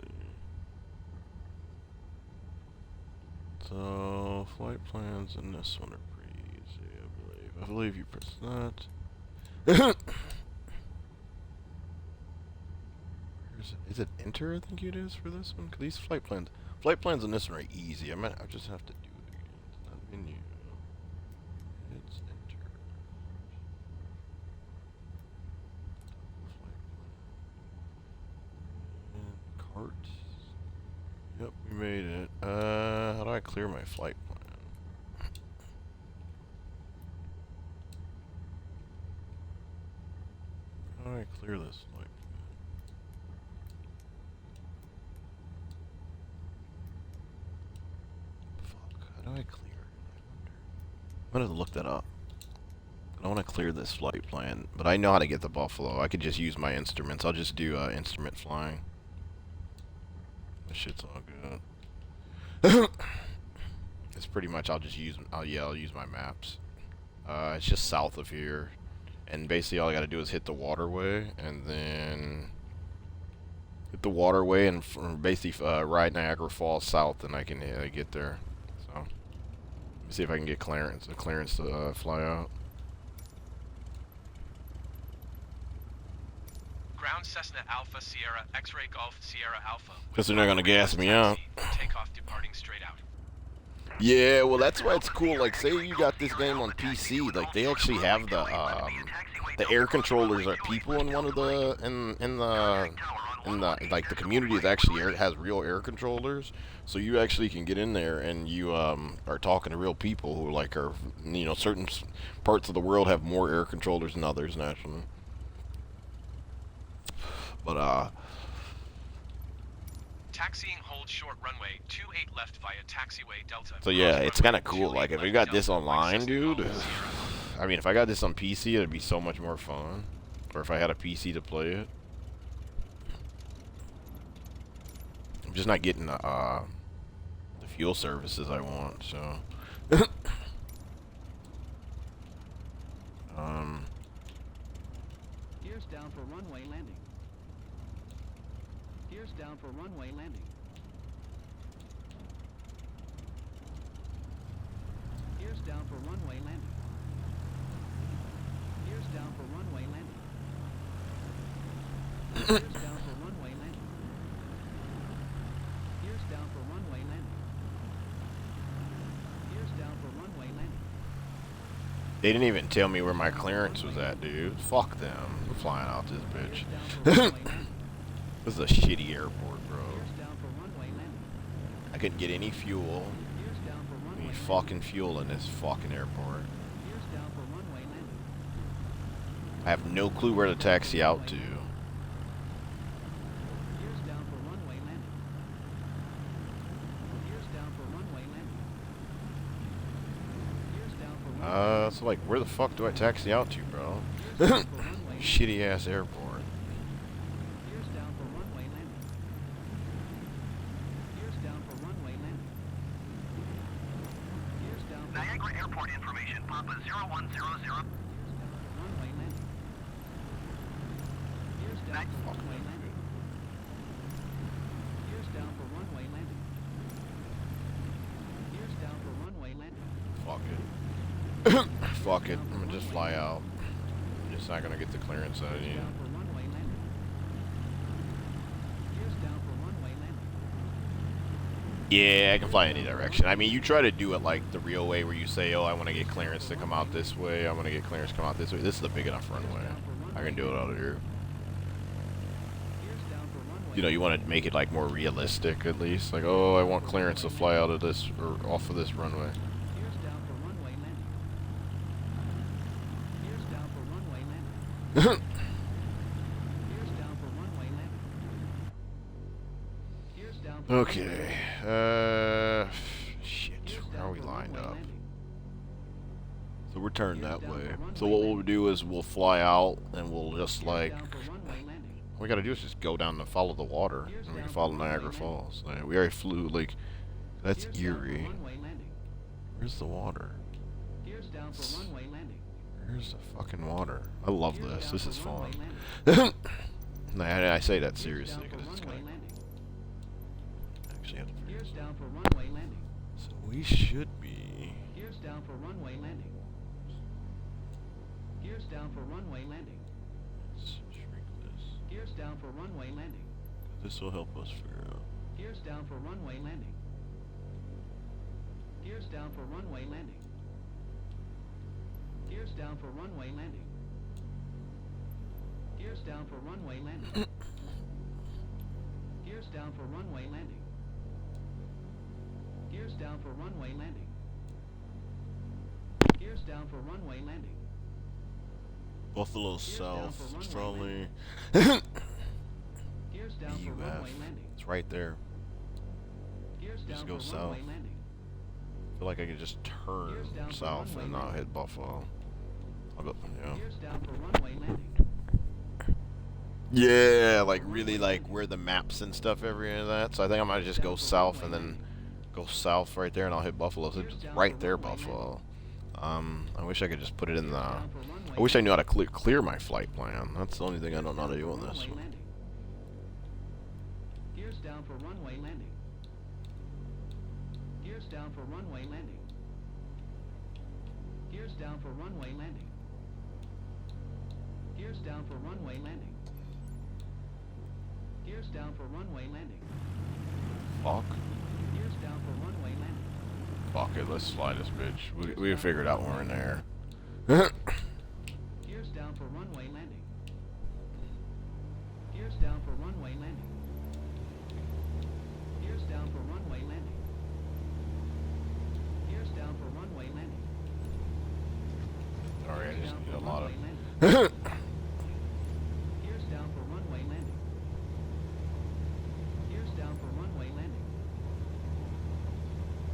So, flight plans in this one are pretty easy, I believe. I believe you press that. Is it enter, I think it is, for this one? 'Cause these flight plans in this one are easy. I just have to do it again. It's not menu. It's enter. And cart. Yep, we made it. How do I clear my flight plan? How do I clear this flight plan? How do I clear it? I'm gonna look that up. I want to clear this flight plan, but I know how to get the Buffalo. I could just use my instruments. I'll just do instrument flying. This shit's all good. It's pretty much I'll use my maps. It's just south of here, and basically all I got to do is hit the waterway, and then hit the waterway and basically ride Niagara Falls south, and I can get there. So let me see if I can get clearance to fly out. Ground Cessna Alpha Sierra X-Ray Golf Sierra Alpha. Guess they're not gonna gas me out. Takeoff departing straight out. Yeah, well that's why it's cool. Like, say you got this game on PC, like they actually have the air controllers are people in one of the in the like the community is actually has real air controllers, so you actually can get in there and you are talking to real people who are certain parts of the world have more air controllers than others naturally. But Taxiing hold short runway 28 left via taxiway Delta. so yeah, it's kind of Cross cool. runway Like if 28 we got this Delta, online, Cessna dude. Golf. I mean, if I got this on PC, it'd be so much more fun. Or if I had a PC to play it. I'm just not getting the fuel services I want, so. Gears down for runway landing. Gears down for runway landing. Gears down for runway landing. Gears down for runway landing. Gears down for runway landing. Gears down for runway landing. Gears down for runway landing. They didn't even tell me where my clearance was at, dude. Fuck them. We're flying out this bitch. Gears down for runway landing. This is a shitty airport, bro. Gears down for runway landing. I couldn't get any fuel. Gears down for runway Any landing. fucking fuel in this fucking airport. Gears down for runway landing. I have no clue where to taxi out to. Gears down for runway landing. Gears down for runway landing. Gears down for runway So like, where the fuck do I taxi out to, bro? Gears down for runway landing. Shitty ass airport. Gears down for runway landing. Gears down for runway landing. Gears down for Niagara Airport information, Papa 0100. runway landing. Gears down for runway landing. Gears down for runway landing. Gears down for runway landing. Fuck it. Fuck it. I'm gonna just fly out. I'm just not gonna get the clearance that I need. Gears down for runway landing. Gears down for runway landing. Yeah, I can fly any direction. I mean, you try to do it like the real way where you say, oh, I want to get clearance to come out this way. I want to get clearance to come out this way. This is a big enough runway. I can do it out of here. You know, you want to make it like more realistic at least. Like, oh, I want clearance to fly out of this or off of this runway. Gears down for runway landing. Gears down for runway landing. Gears down for runway landing. Gears down for Okay. Shit. Where are we lined up? So we're turned that way. So what we'll do is we'll fly out and we'll just like, all we gotta do is just go down and follow the water, and we can follow Niagara Falls. Like, we already flew, like, that's eerie. Where's the water? Where's the fucking water? I love this. This is fun. I say that seriously, because it's kind of actually have to figure this out. So we should be... Gears down for runway landing. Gears down for runway landing. Let's shrink this. Gears down for runway landing. This will help us figure out. Gears down for runway landing. Gears down for runway landing. Gears down for runway landing. Gears down for runway landing. Gears down for runway landing. Gears down for runway landing. Gears down for runway landing. Buffalo down South, for runway strongly. Gears down for UF. runway landing. It's right there. Gears Just down go for south. runway landing. I feel like I could just turn Gears down for south runway and not landing. hit Buffalo. I'll go, yeah. Gears down for runway landing. Yeah, like really like where the maps and stuff every and that. So I think I might just go south and then go south right there and I'll hit Buffalo. So it's right there, Buffalo. I wish I could just put it in the... I wish I knew how to clear my flight plan. That's the only thing I don't know how to do on this Runway one. landing. Gears down for runway landing. Gears down for runway landing. Gears down for runway landing. Gears down for runway landing. Gears down for runway landing. Fuck. Gears down for runway landing. Fuck it, let's fly this bitch. We can figure it out when we're in there. Gears down for runway landing. Gears down for runway landing. Gears down for runway landing. Gears down for runway landing. Sorry, I Gears just down need for a lot of... runway landing. Gears down for runway landing. Gears down for runway landing.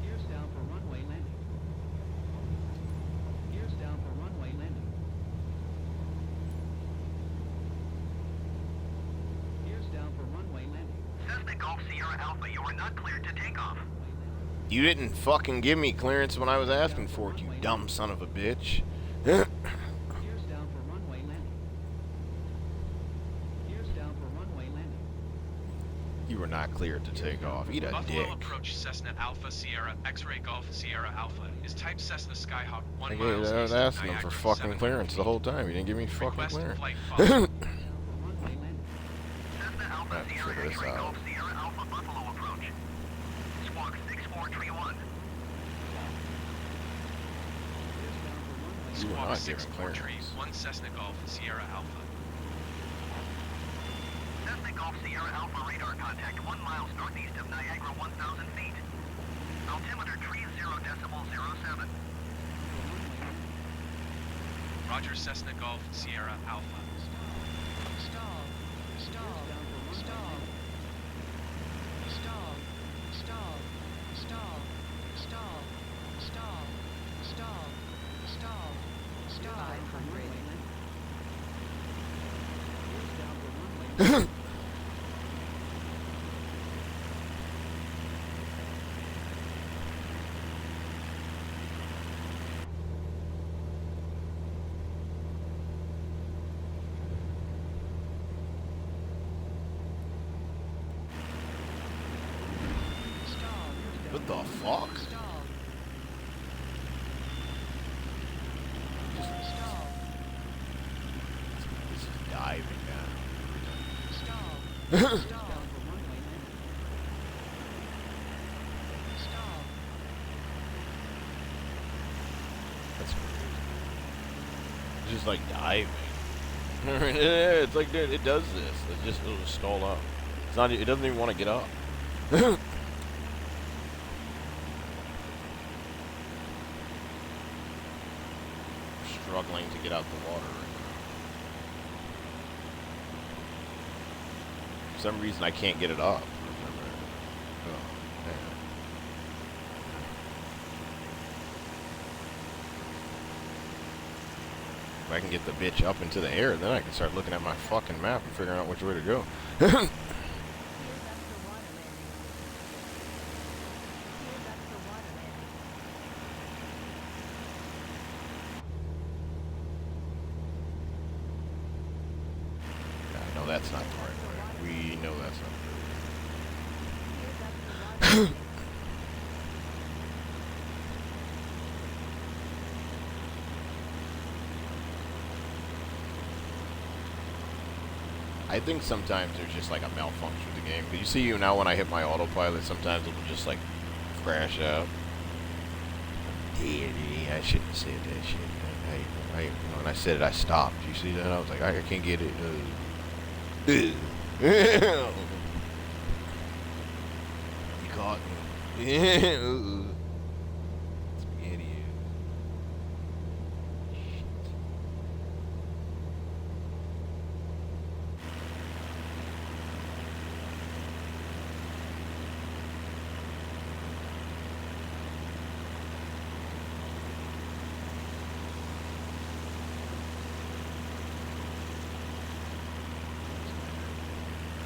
Gears down for runway landing. Gears down for runway landing. Gears down for runway landing. Cessna Golf Sierra Alpha, you are not cleared to take off. You didn't fucking give me clearance when I was asking for it, you dumb son of a bitch. Gears down for runway landing. Gears down for runway landing. You were not cleared to take off. Eat a Buffalo dick. approach Cessna Alpha Sierra X-ray Golf Sierra Alpha is type Cessna Skyhawk 1 I miles was east of asking him for Niagara, fucking 700 clearance the feet. whole time. You didn't give me fucking Request clearance. flight followed. Runway landing. Cessna Alpha Right, Sierra figure this X-ray out. Golf Sierra Alpha Buffalo approach. Squawk 6431. You were Squawk not giving 64 Tree, clearance. 1 Cessna Golf Sierra Alpha. Cessna Golf Sierra Alpha radar contact 1 miles northeast of Niagara 1,000 feet. Altimeter 30.07. Roger Cessna Golf Sierra Alpha. Stall. Stall. Stall. Stall. Stall. Stall. Stall. Stall. Stall. Stall. Stall. 500. Gears down for runway landing. What the fuck? This is diving now. Gears down for runway landing. That's crazy. It's just like diving. Yeah, it's like dude, it does this. It'll just stall out. It's not. It doesn't even want to get up. Struggling to get out the water right now. For some reason, I can't get it up. Oh, man. If I can get the bitch up into the air, then I can start looking at my fucking map and figuring out which way to go. Here's extra water landing. Here's extra water landing. Yeah, no, that's not the right way. We know that's not Here's extra water landing. I think sometimes there's just like a malfunction with the game. Cause you see now when I hit my autopilot, sometimes it'll just like crash out. I shouldn't have said that shit. When I said it, I stopped. You see that? I was like, I can't get it. You caught me. Spaghetti.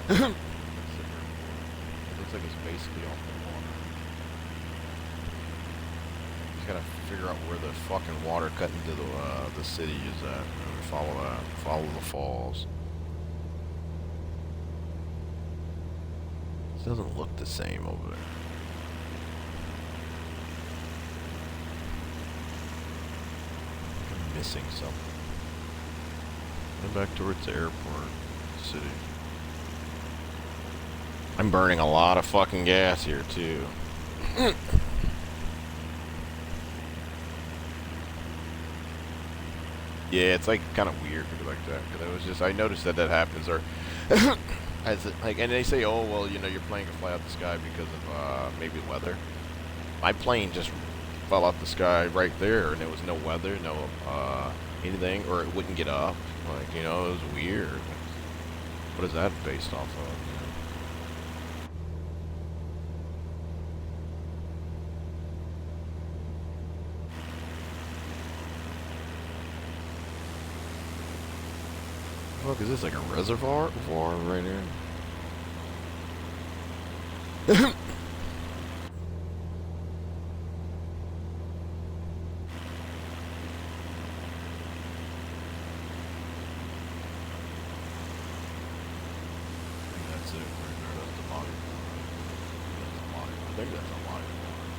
It looks like it's basically off the water. Just gotta figure out where the fucking water cut into the city is at. And follow that. Follow the falls. This doesn't look the same over there. I'm missing something. Go back towards the airport, city. I'm burning a lot of fucking gas here, too. Yeah, it's like kind of weird to be like that. Cause I noticed that happens. Or, as it, like, and they say, oh, well, you know, your plane can fly out the sky because of maybe weather. My plane just fell out the sky right there, and there was no weather, no anything, or it wouldn't get up. Like, you know, it was weird. What is that based off of? Fuck, is this like a reservoir right here? That's it right there. That's the body of water. I think that's a body of water.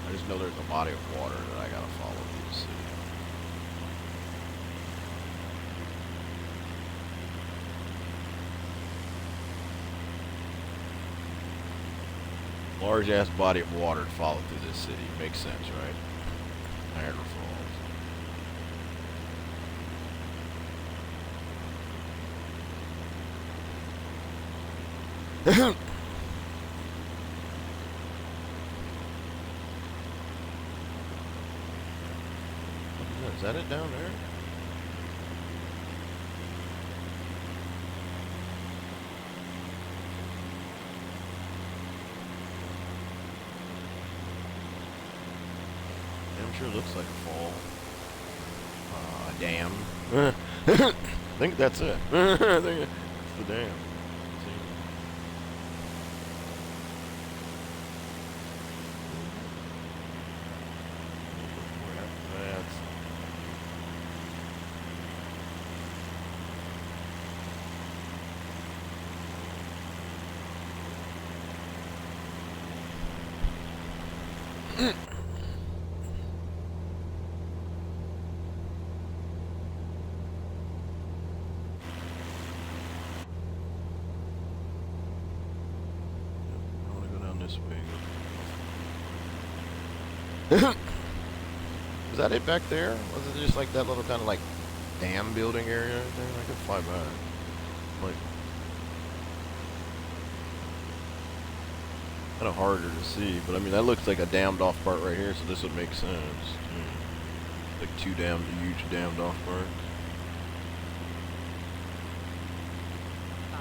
I just know there's a body of water that I gotta follow through the city. Large ass body of water to follow through this city. Makes sense, right? Niagara Falls. Is that it down there? Sure looks like a fall. Dam. I think that's it. I think it's the dam. Was that it back there? Was it just like that little kind of like dam building area right there? I could fly by. Like, kind of harder to see, but I mean that looks like a dammed off part right here, so this would make sense. Like two huge dammed off parts. 500.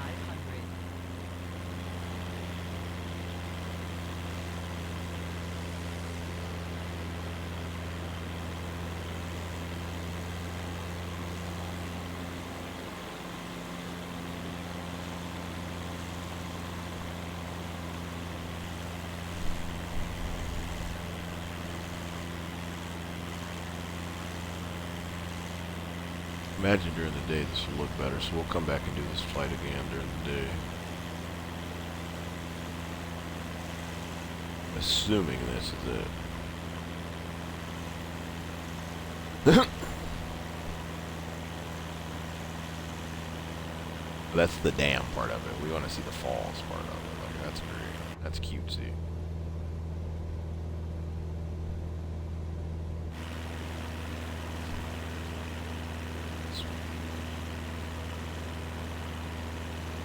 Imagine during the day this will look better, so we'll come back and do this flight again during the day. Assuming this is it. That's the dam part of it. We want to see the falls part of it. Like, that's great. That's cutesy.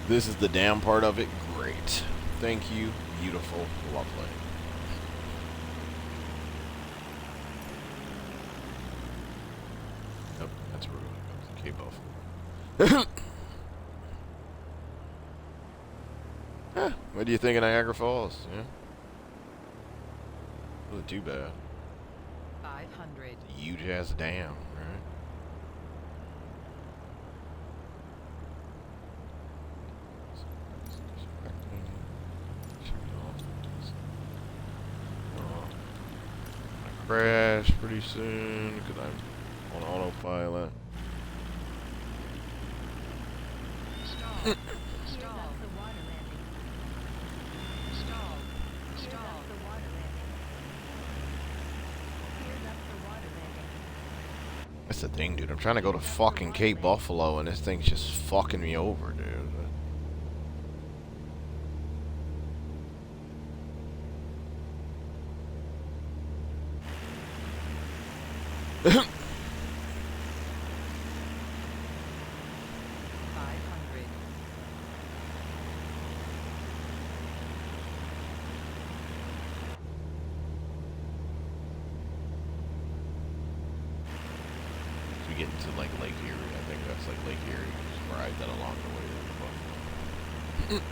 This is the dam part of it. Great. Thank you. Beautiful. Lovely. Yep, that's where we're going. Cape Buffalo. What do you think of Niagara Falls? Yeah. Wasn't too bad. 500. Huge ass dam, right? Crash pretty soon because I'm on autopilot. Stall. Here's up the water landing. Stall. Here's up the water landing. Here's up the water landing. That's the thing, dude. I'm trying to go to fucking Cape Buffalo and this thing's just fucking me over, dude. $500. We get into like Lake Erie. I think that's like Lake Erie. Just ride that along the way to Buffalo.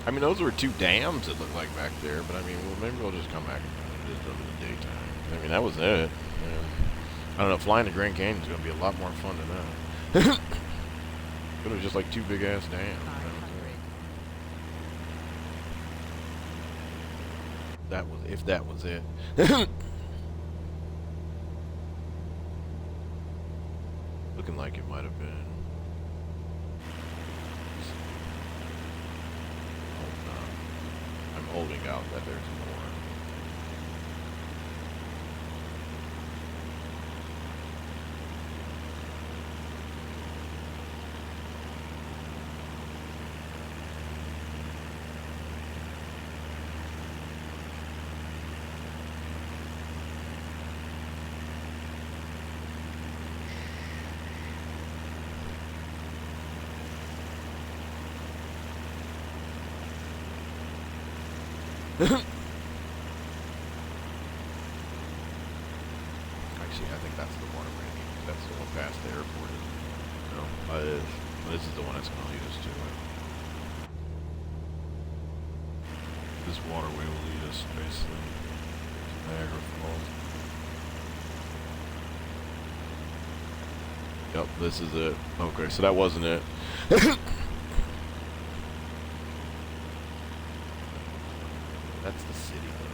I mean, those were two dams it looked like back there, but I mean, well, maybe we'll just come back and do them in the daytime. I mean, that was it. Yeah. I don't know, flying the Grand Canyon is going to be a lot more fun than that. It was just like two big ass dams. 500. That was, if that was it. Looking like it might have been. I'm holding out that there's more. Actually, I think that's the water landing. That's the one past the airport. No, it is. This is the one that's going to lead us to it. This waterway will lead us basically to Niagara Falls. Yep, this is it. Okay, so that wasn't it. That's the city, though.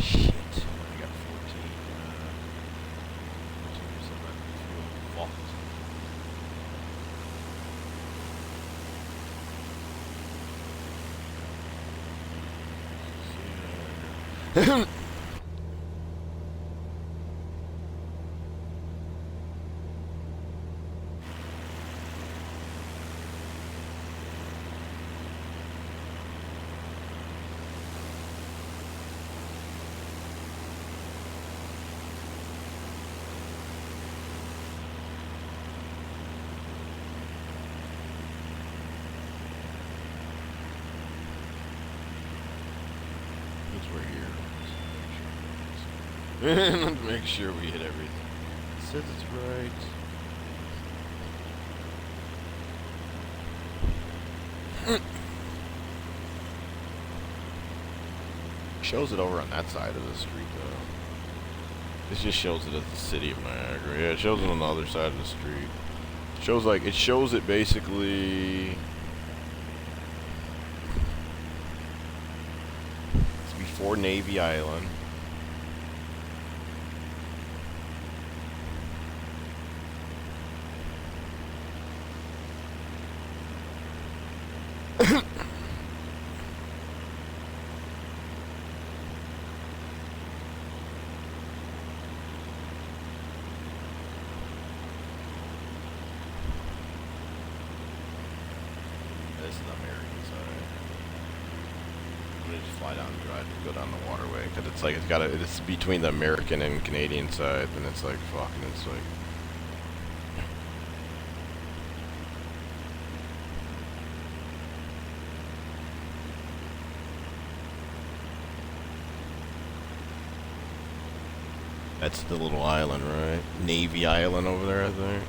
Shit. I got 14. 14% left in fuel. Fuck. We're here. Let's make sure we hit everything. It says it's right. Shows it over on that side of the street though. It just shows it as the city of Niagara. Yeah, it shows it on the other side of the street. It shows it basically. It's before Navy Island. This is the American side. I'm gonna just fly down and drive and go down the waterway because it's like it's between the American and Canadian side, and it's like fucking it's like. That's the little island, right? Navy Island over there, I think.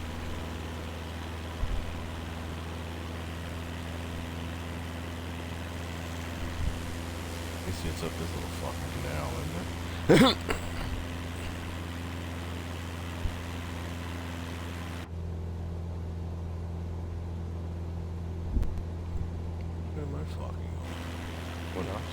You see, it's up this little fucking canal, isn't it? Where am I fucking going? What else?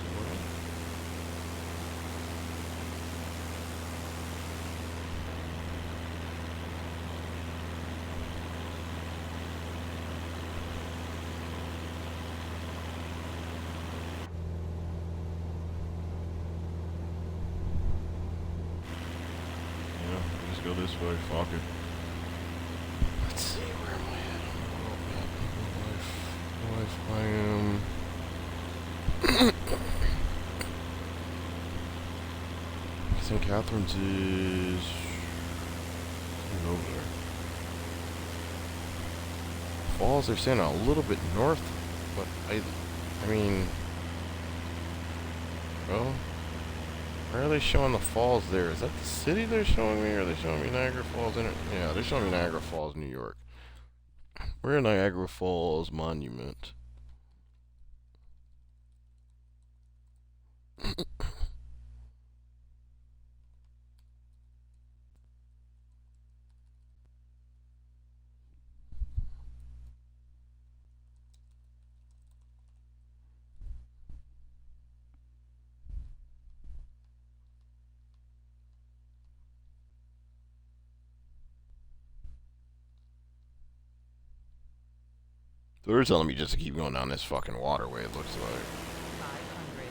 Go this way, fuck it. Let's see, where am I at? Life, I am. St. Catharines is over there. Falls, they're saying a little bit north, but I mean, well. Where are they showing the falls there? Is that the city they're showing me, or are they showing me Niagara Falls in it? Yeah, they're showing me Niagara Falls, New York. We're in Niagara Falls Monument. So they're telling me just to keep going down this fucking waterway, it looks like. 500.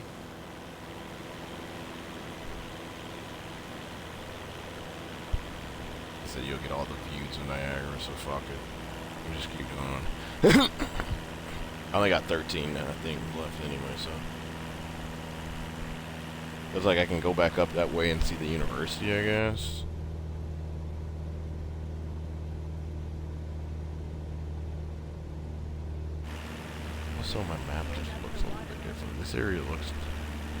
They said you'll get all the views of Niagara, so fuck it. We'll just keep going. I only got 13, I think, left anyway, so. Looks like I can go back up that way and see the university, I guess. Also, my map just looks a little bit different. This area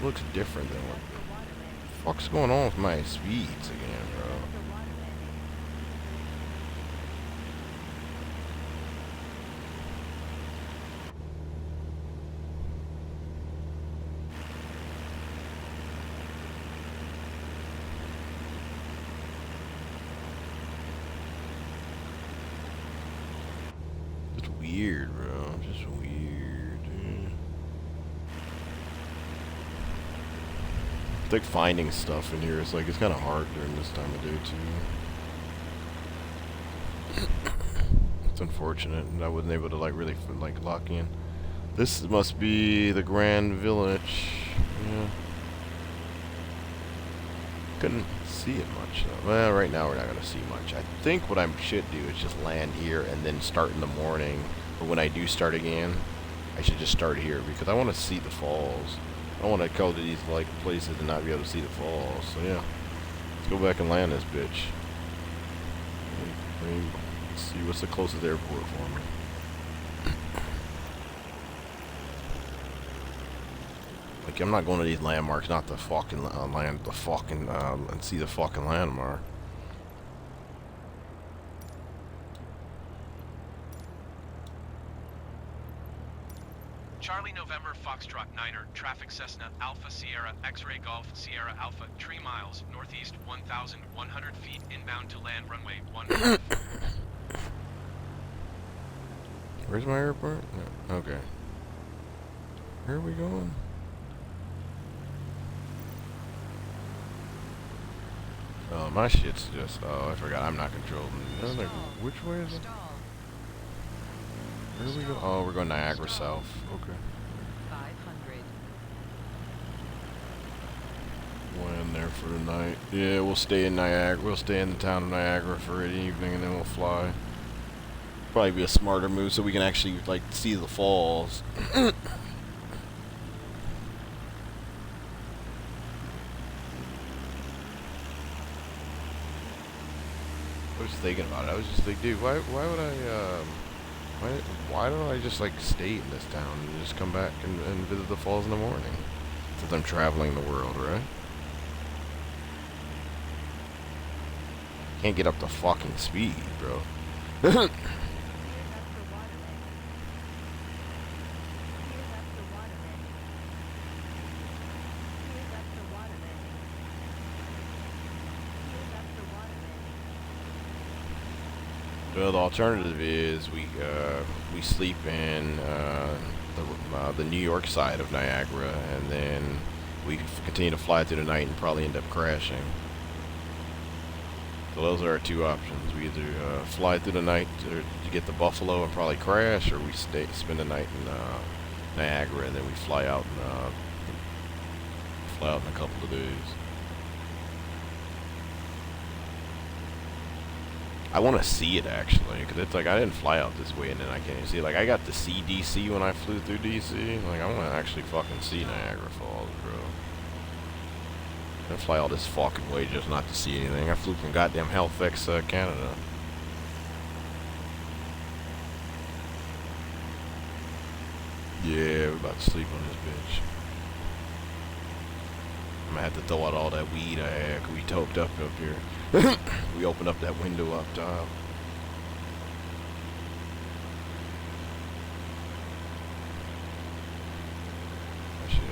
looks different than what the fuck's going on with my speeds again, bro. weird, bro. Just weird, dude. It's like finding stuff in here. It's like, it's kind of hard during this time of day, too. It's unfortunate. And I wasn't able to, like, really, like, lock in. This must be the Grand Village. Yeah. Couldn't see it much, though. Well, right now we're not going to see much. I think what I should do is just land here and then start in the morning. Or when I do start again, I should just start here because I want to see the falls. I don't want to go to these like places and not be able to see the falls. So yeah, let's go back and land this bitch. Let's see what's the closest airport for me. Like, I'm not going to these landmarks, not the fucking land, the fucking, and see the fucking landmark. Charlie November Foxtrot 9er, traffic Cessna Alpha Sierra X-Ray Golf Sierra Alpha 3 miles northeast 1,100 feet inbound to land runway 15. Where's my airport? No. Okay. Where are we going? Oh, my shit's just, oh, I forgot, I'm not controlling. Like, which way is it? Stall. Where are we going? Oh, we're going Niagara South. Okay. 500. Land there for the night. Yeah, we'll stay in Niagara. We'll stay in the town of Niagara for an evening and then we'll fly. Probably be a smarter move so we can actually, like, see the falls. I was thinking about it. I was just like, dude, why would I, why don't I just, like, stay in this town and just come back and visit the falls in the morning? Since I'm traveling the world, right? Can't get up to fucking speed, bro. Here's up the water landing. Here's up the water landing. Here's up the water landing. Here's up the water landing. Well, the alternative is we sleep in the New York side of Niagara, and then we continue to fly through the night and probably end up crashing. So those are our two options. We either fly through the night to get the Buffalo and probably crash, or we spend the night in Niagara and then we fly out in a couple of days. I want to see it actually, because it's like I didn't fly out this way and then I can't even see it. Like, I got to see DC when I flew through DC. Like, I want to actually fucking see Niagara Falls, bro. I fly all this fucking way just not to see anything. I flew from goddamn Halifax, Canada. Yeah, we're about to sleep on this bitch. I'm gonna have to throw out all that weed I had, 'cause we toped up here. We opened up that window up top. That shit out.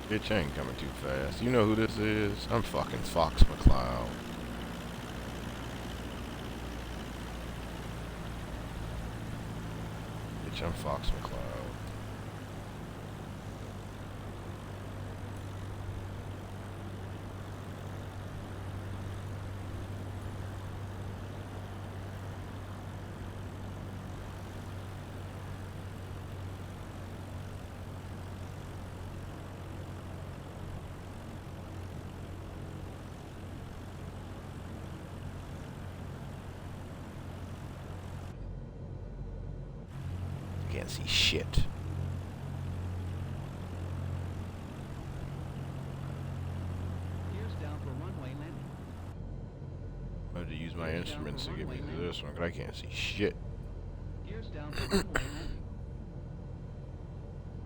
Bitch, I ain't coming too fast. You know who this is? I'm fucking Fox McCloud. Bitch, I'm Fox McCloud. Can't see shit. Gears down for runway landing. I have to use my instruments to get me to this one, 'cause I can't see shit. Gears down for runway landing.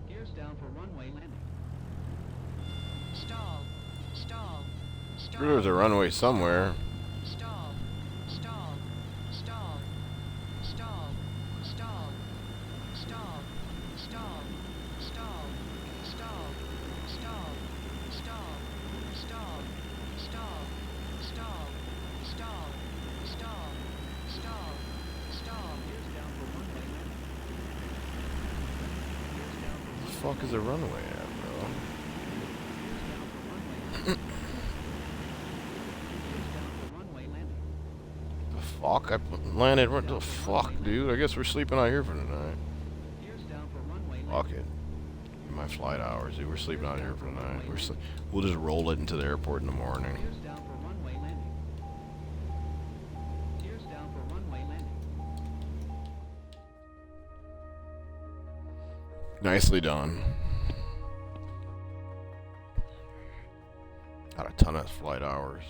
Gears down for runway landing. Stall. Stall. Sure, there's a runway somewhere. Stall. Stall. Stall. Stall. Stall. Stall. Stall. Stall. Stall. Stall. Stall. Stall. Stall. Stall. Stall. Stall. Stall. Stall. Gears down for runway landing. Gears down for The fuck is a runway at, bro? runway landing. The fuck? I landed. What the fuck, dude? I guess we're sleeping out here for the night. Gears down for runway landing. Fuck it. My flight hours, dude. We're sleeping out here for the night. We'll just roll it into the airport in the morning. Gears down for runway landing. Gears down for runway landing. Nicely done. Got a ton of flight hours.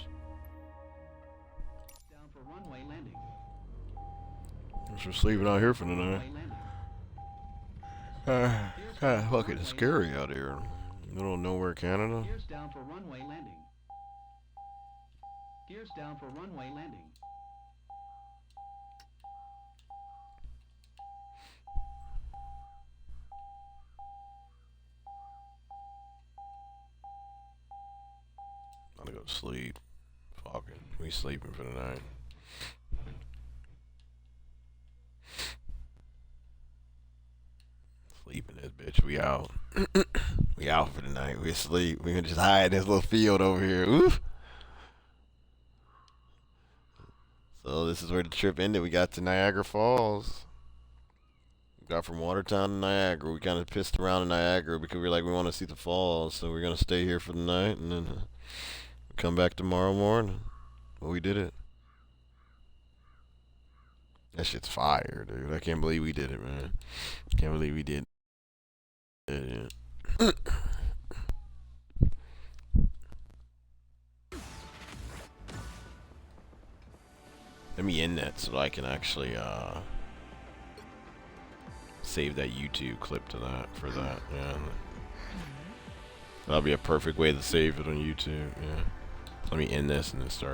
Down for runway landing. Guess we're sleeping out here for the night. Runway landing. Kinda fucking scary out here. Middle of nowhere, Canada. Gears down for runway landing. Gears down for runway landing. I'm gonna go to sleep. Fucking, we sleeping for the night. Sleeping this bitch. We out. We out for the night. We asleep. We can just hide in this little field over here. Oof. So this is where the trip ended. We got to Niagara Falls. We got from Watertown to Niagara. We kind of pissed around in Niagara because we were like, we want to see the falls. So we're going to stay here for the night and then come back tomorrow morning. Well, we did it. That shit's fire, dude. I can't believe we did it, man. Can't believe we did it. Yeah. Let me end that so I can actually save that YouTube clip to that for that. Yeah. That'll be a perfect way to save it on YouTube. Yeah. Let me end this and then start.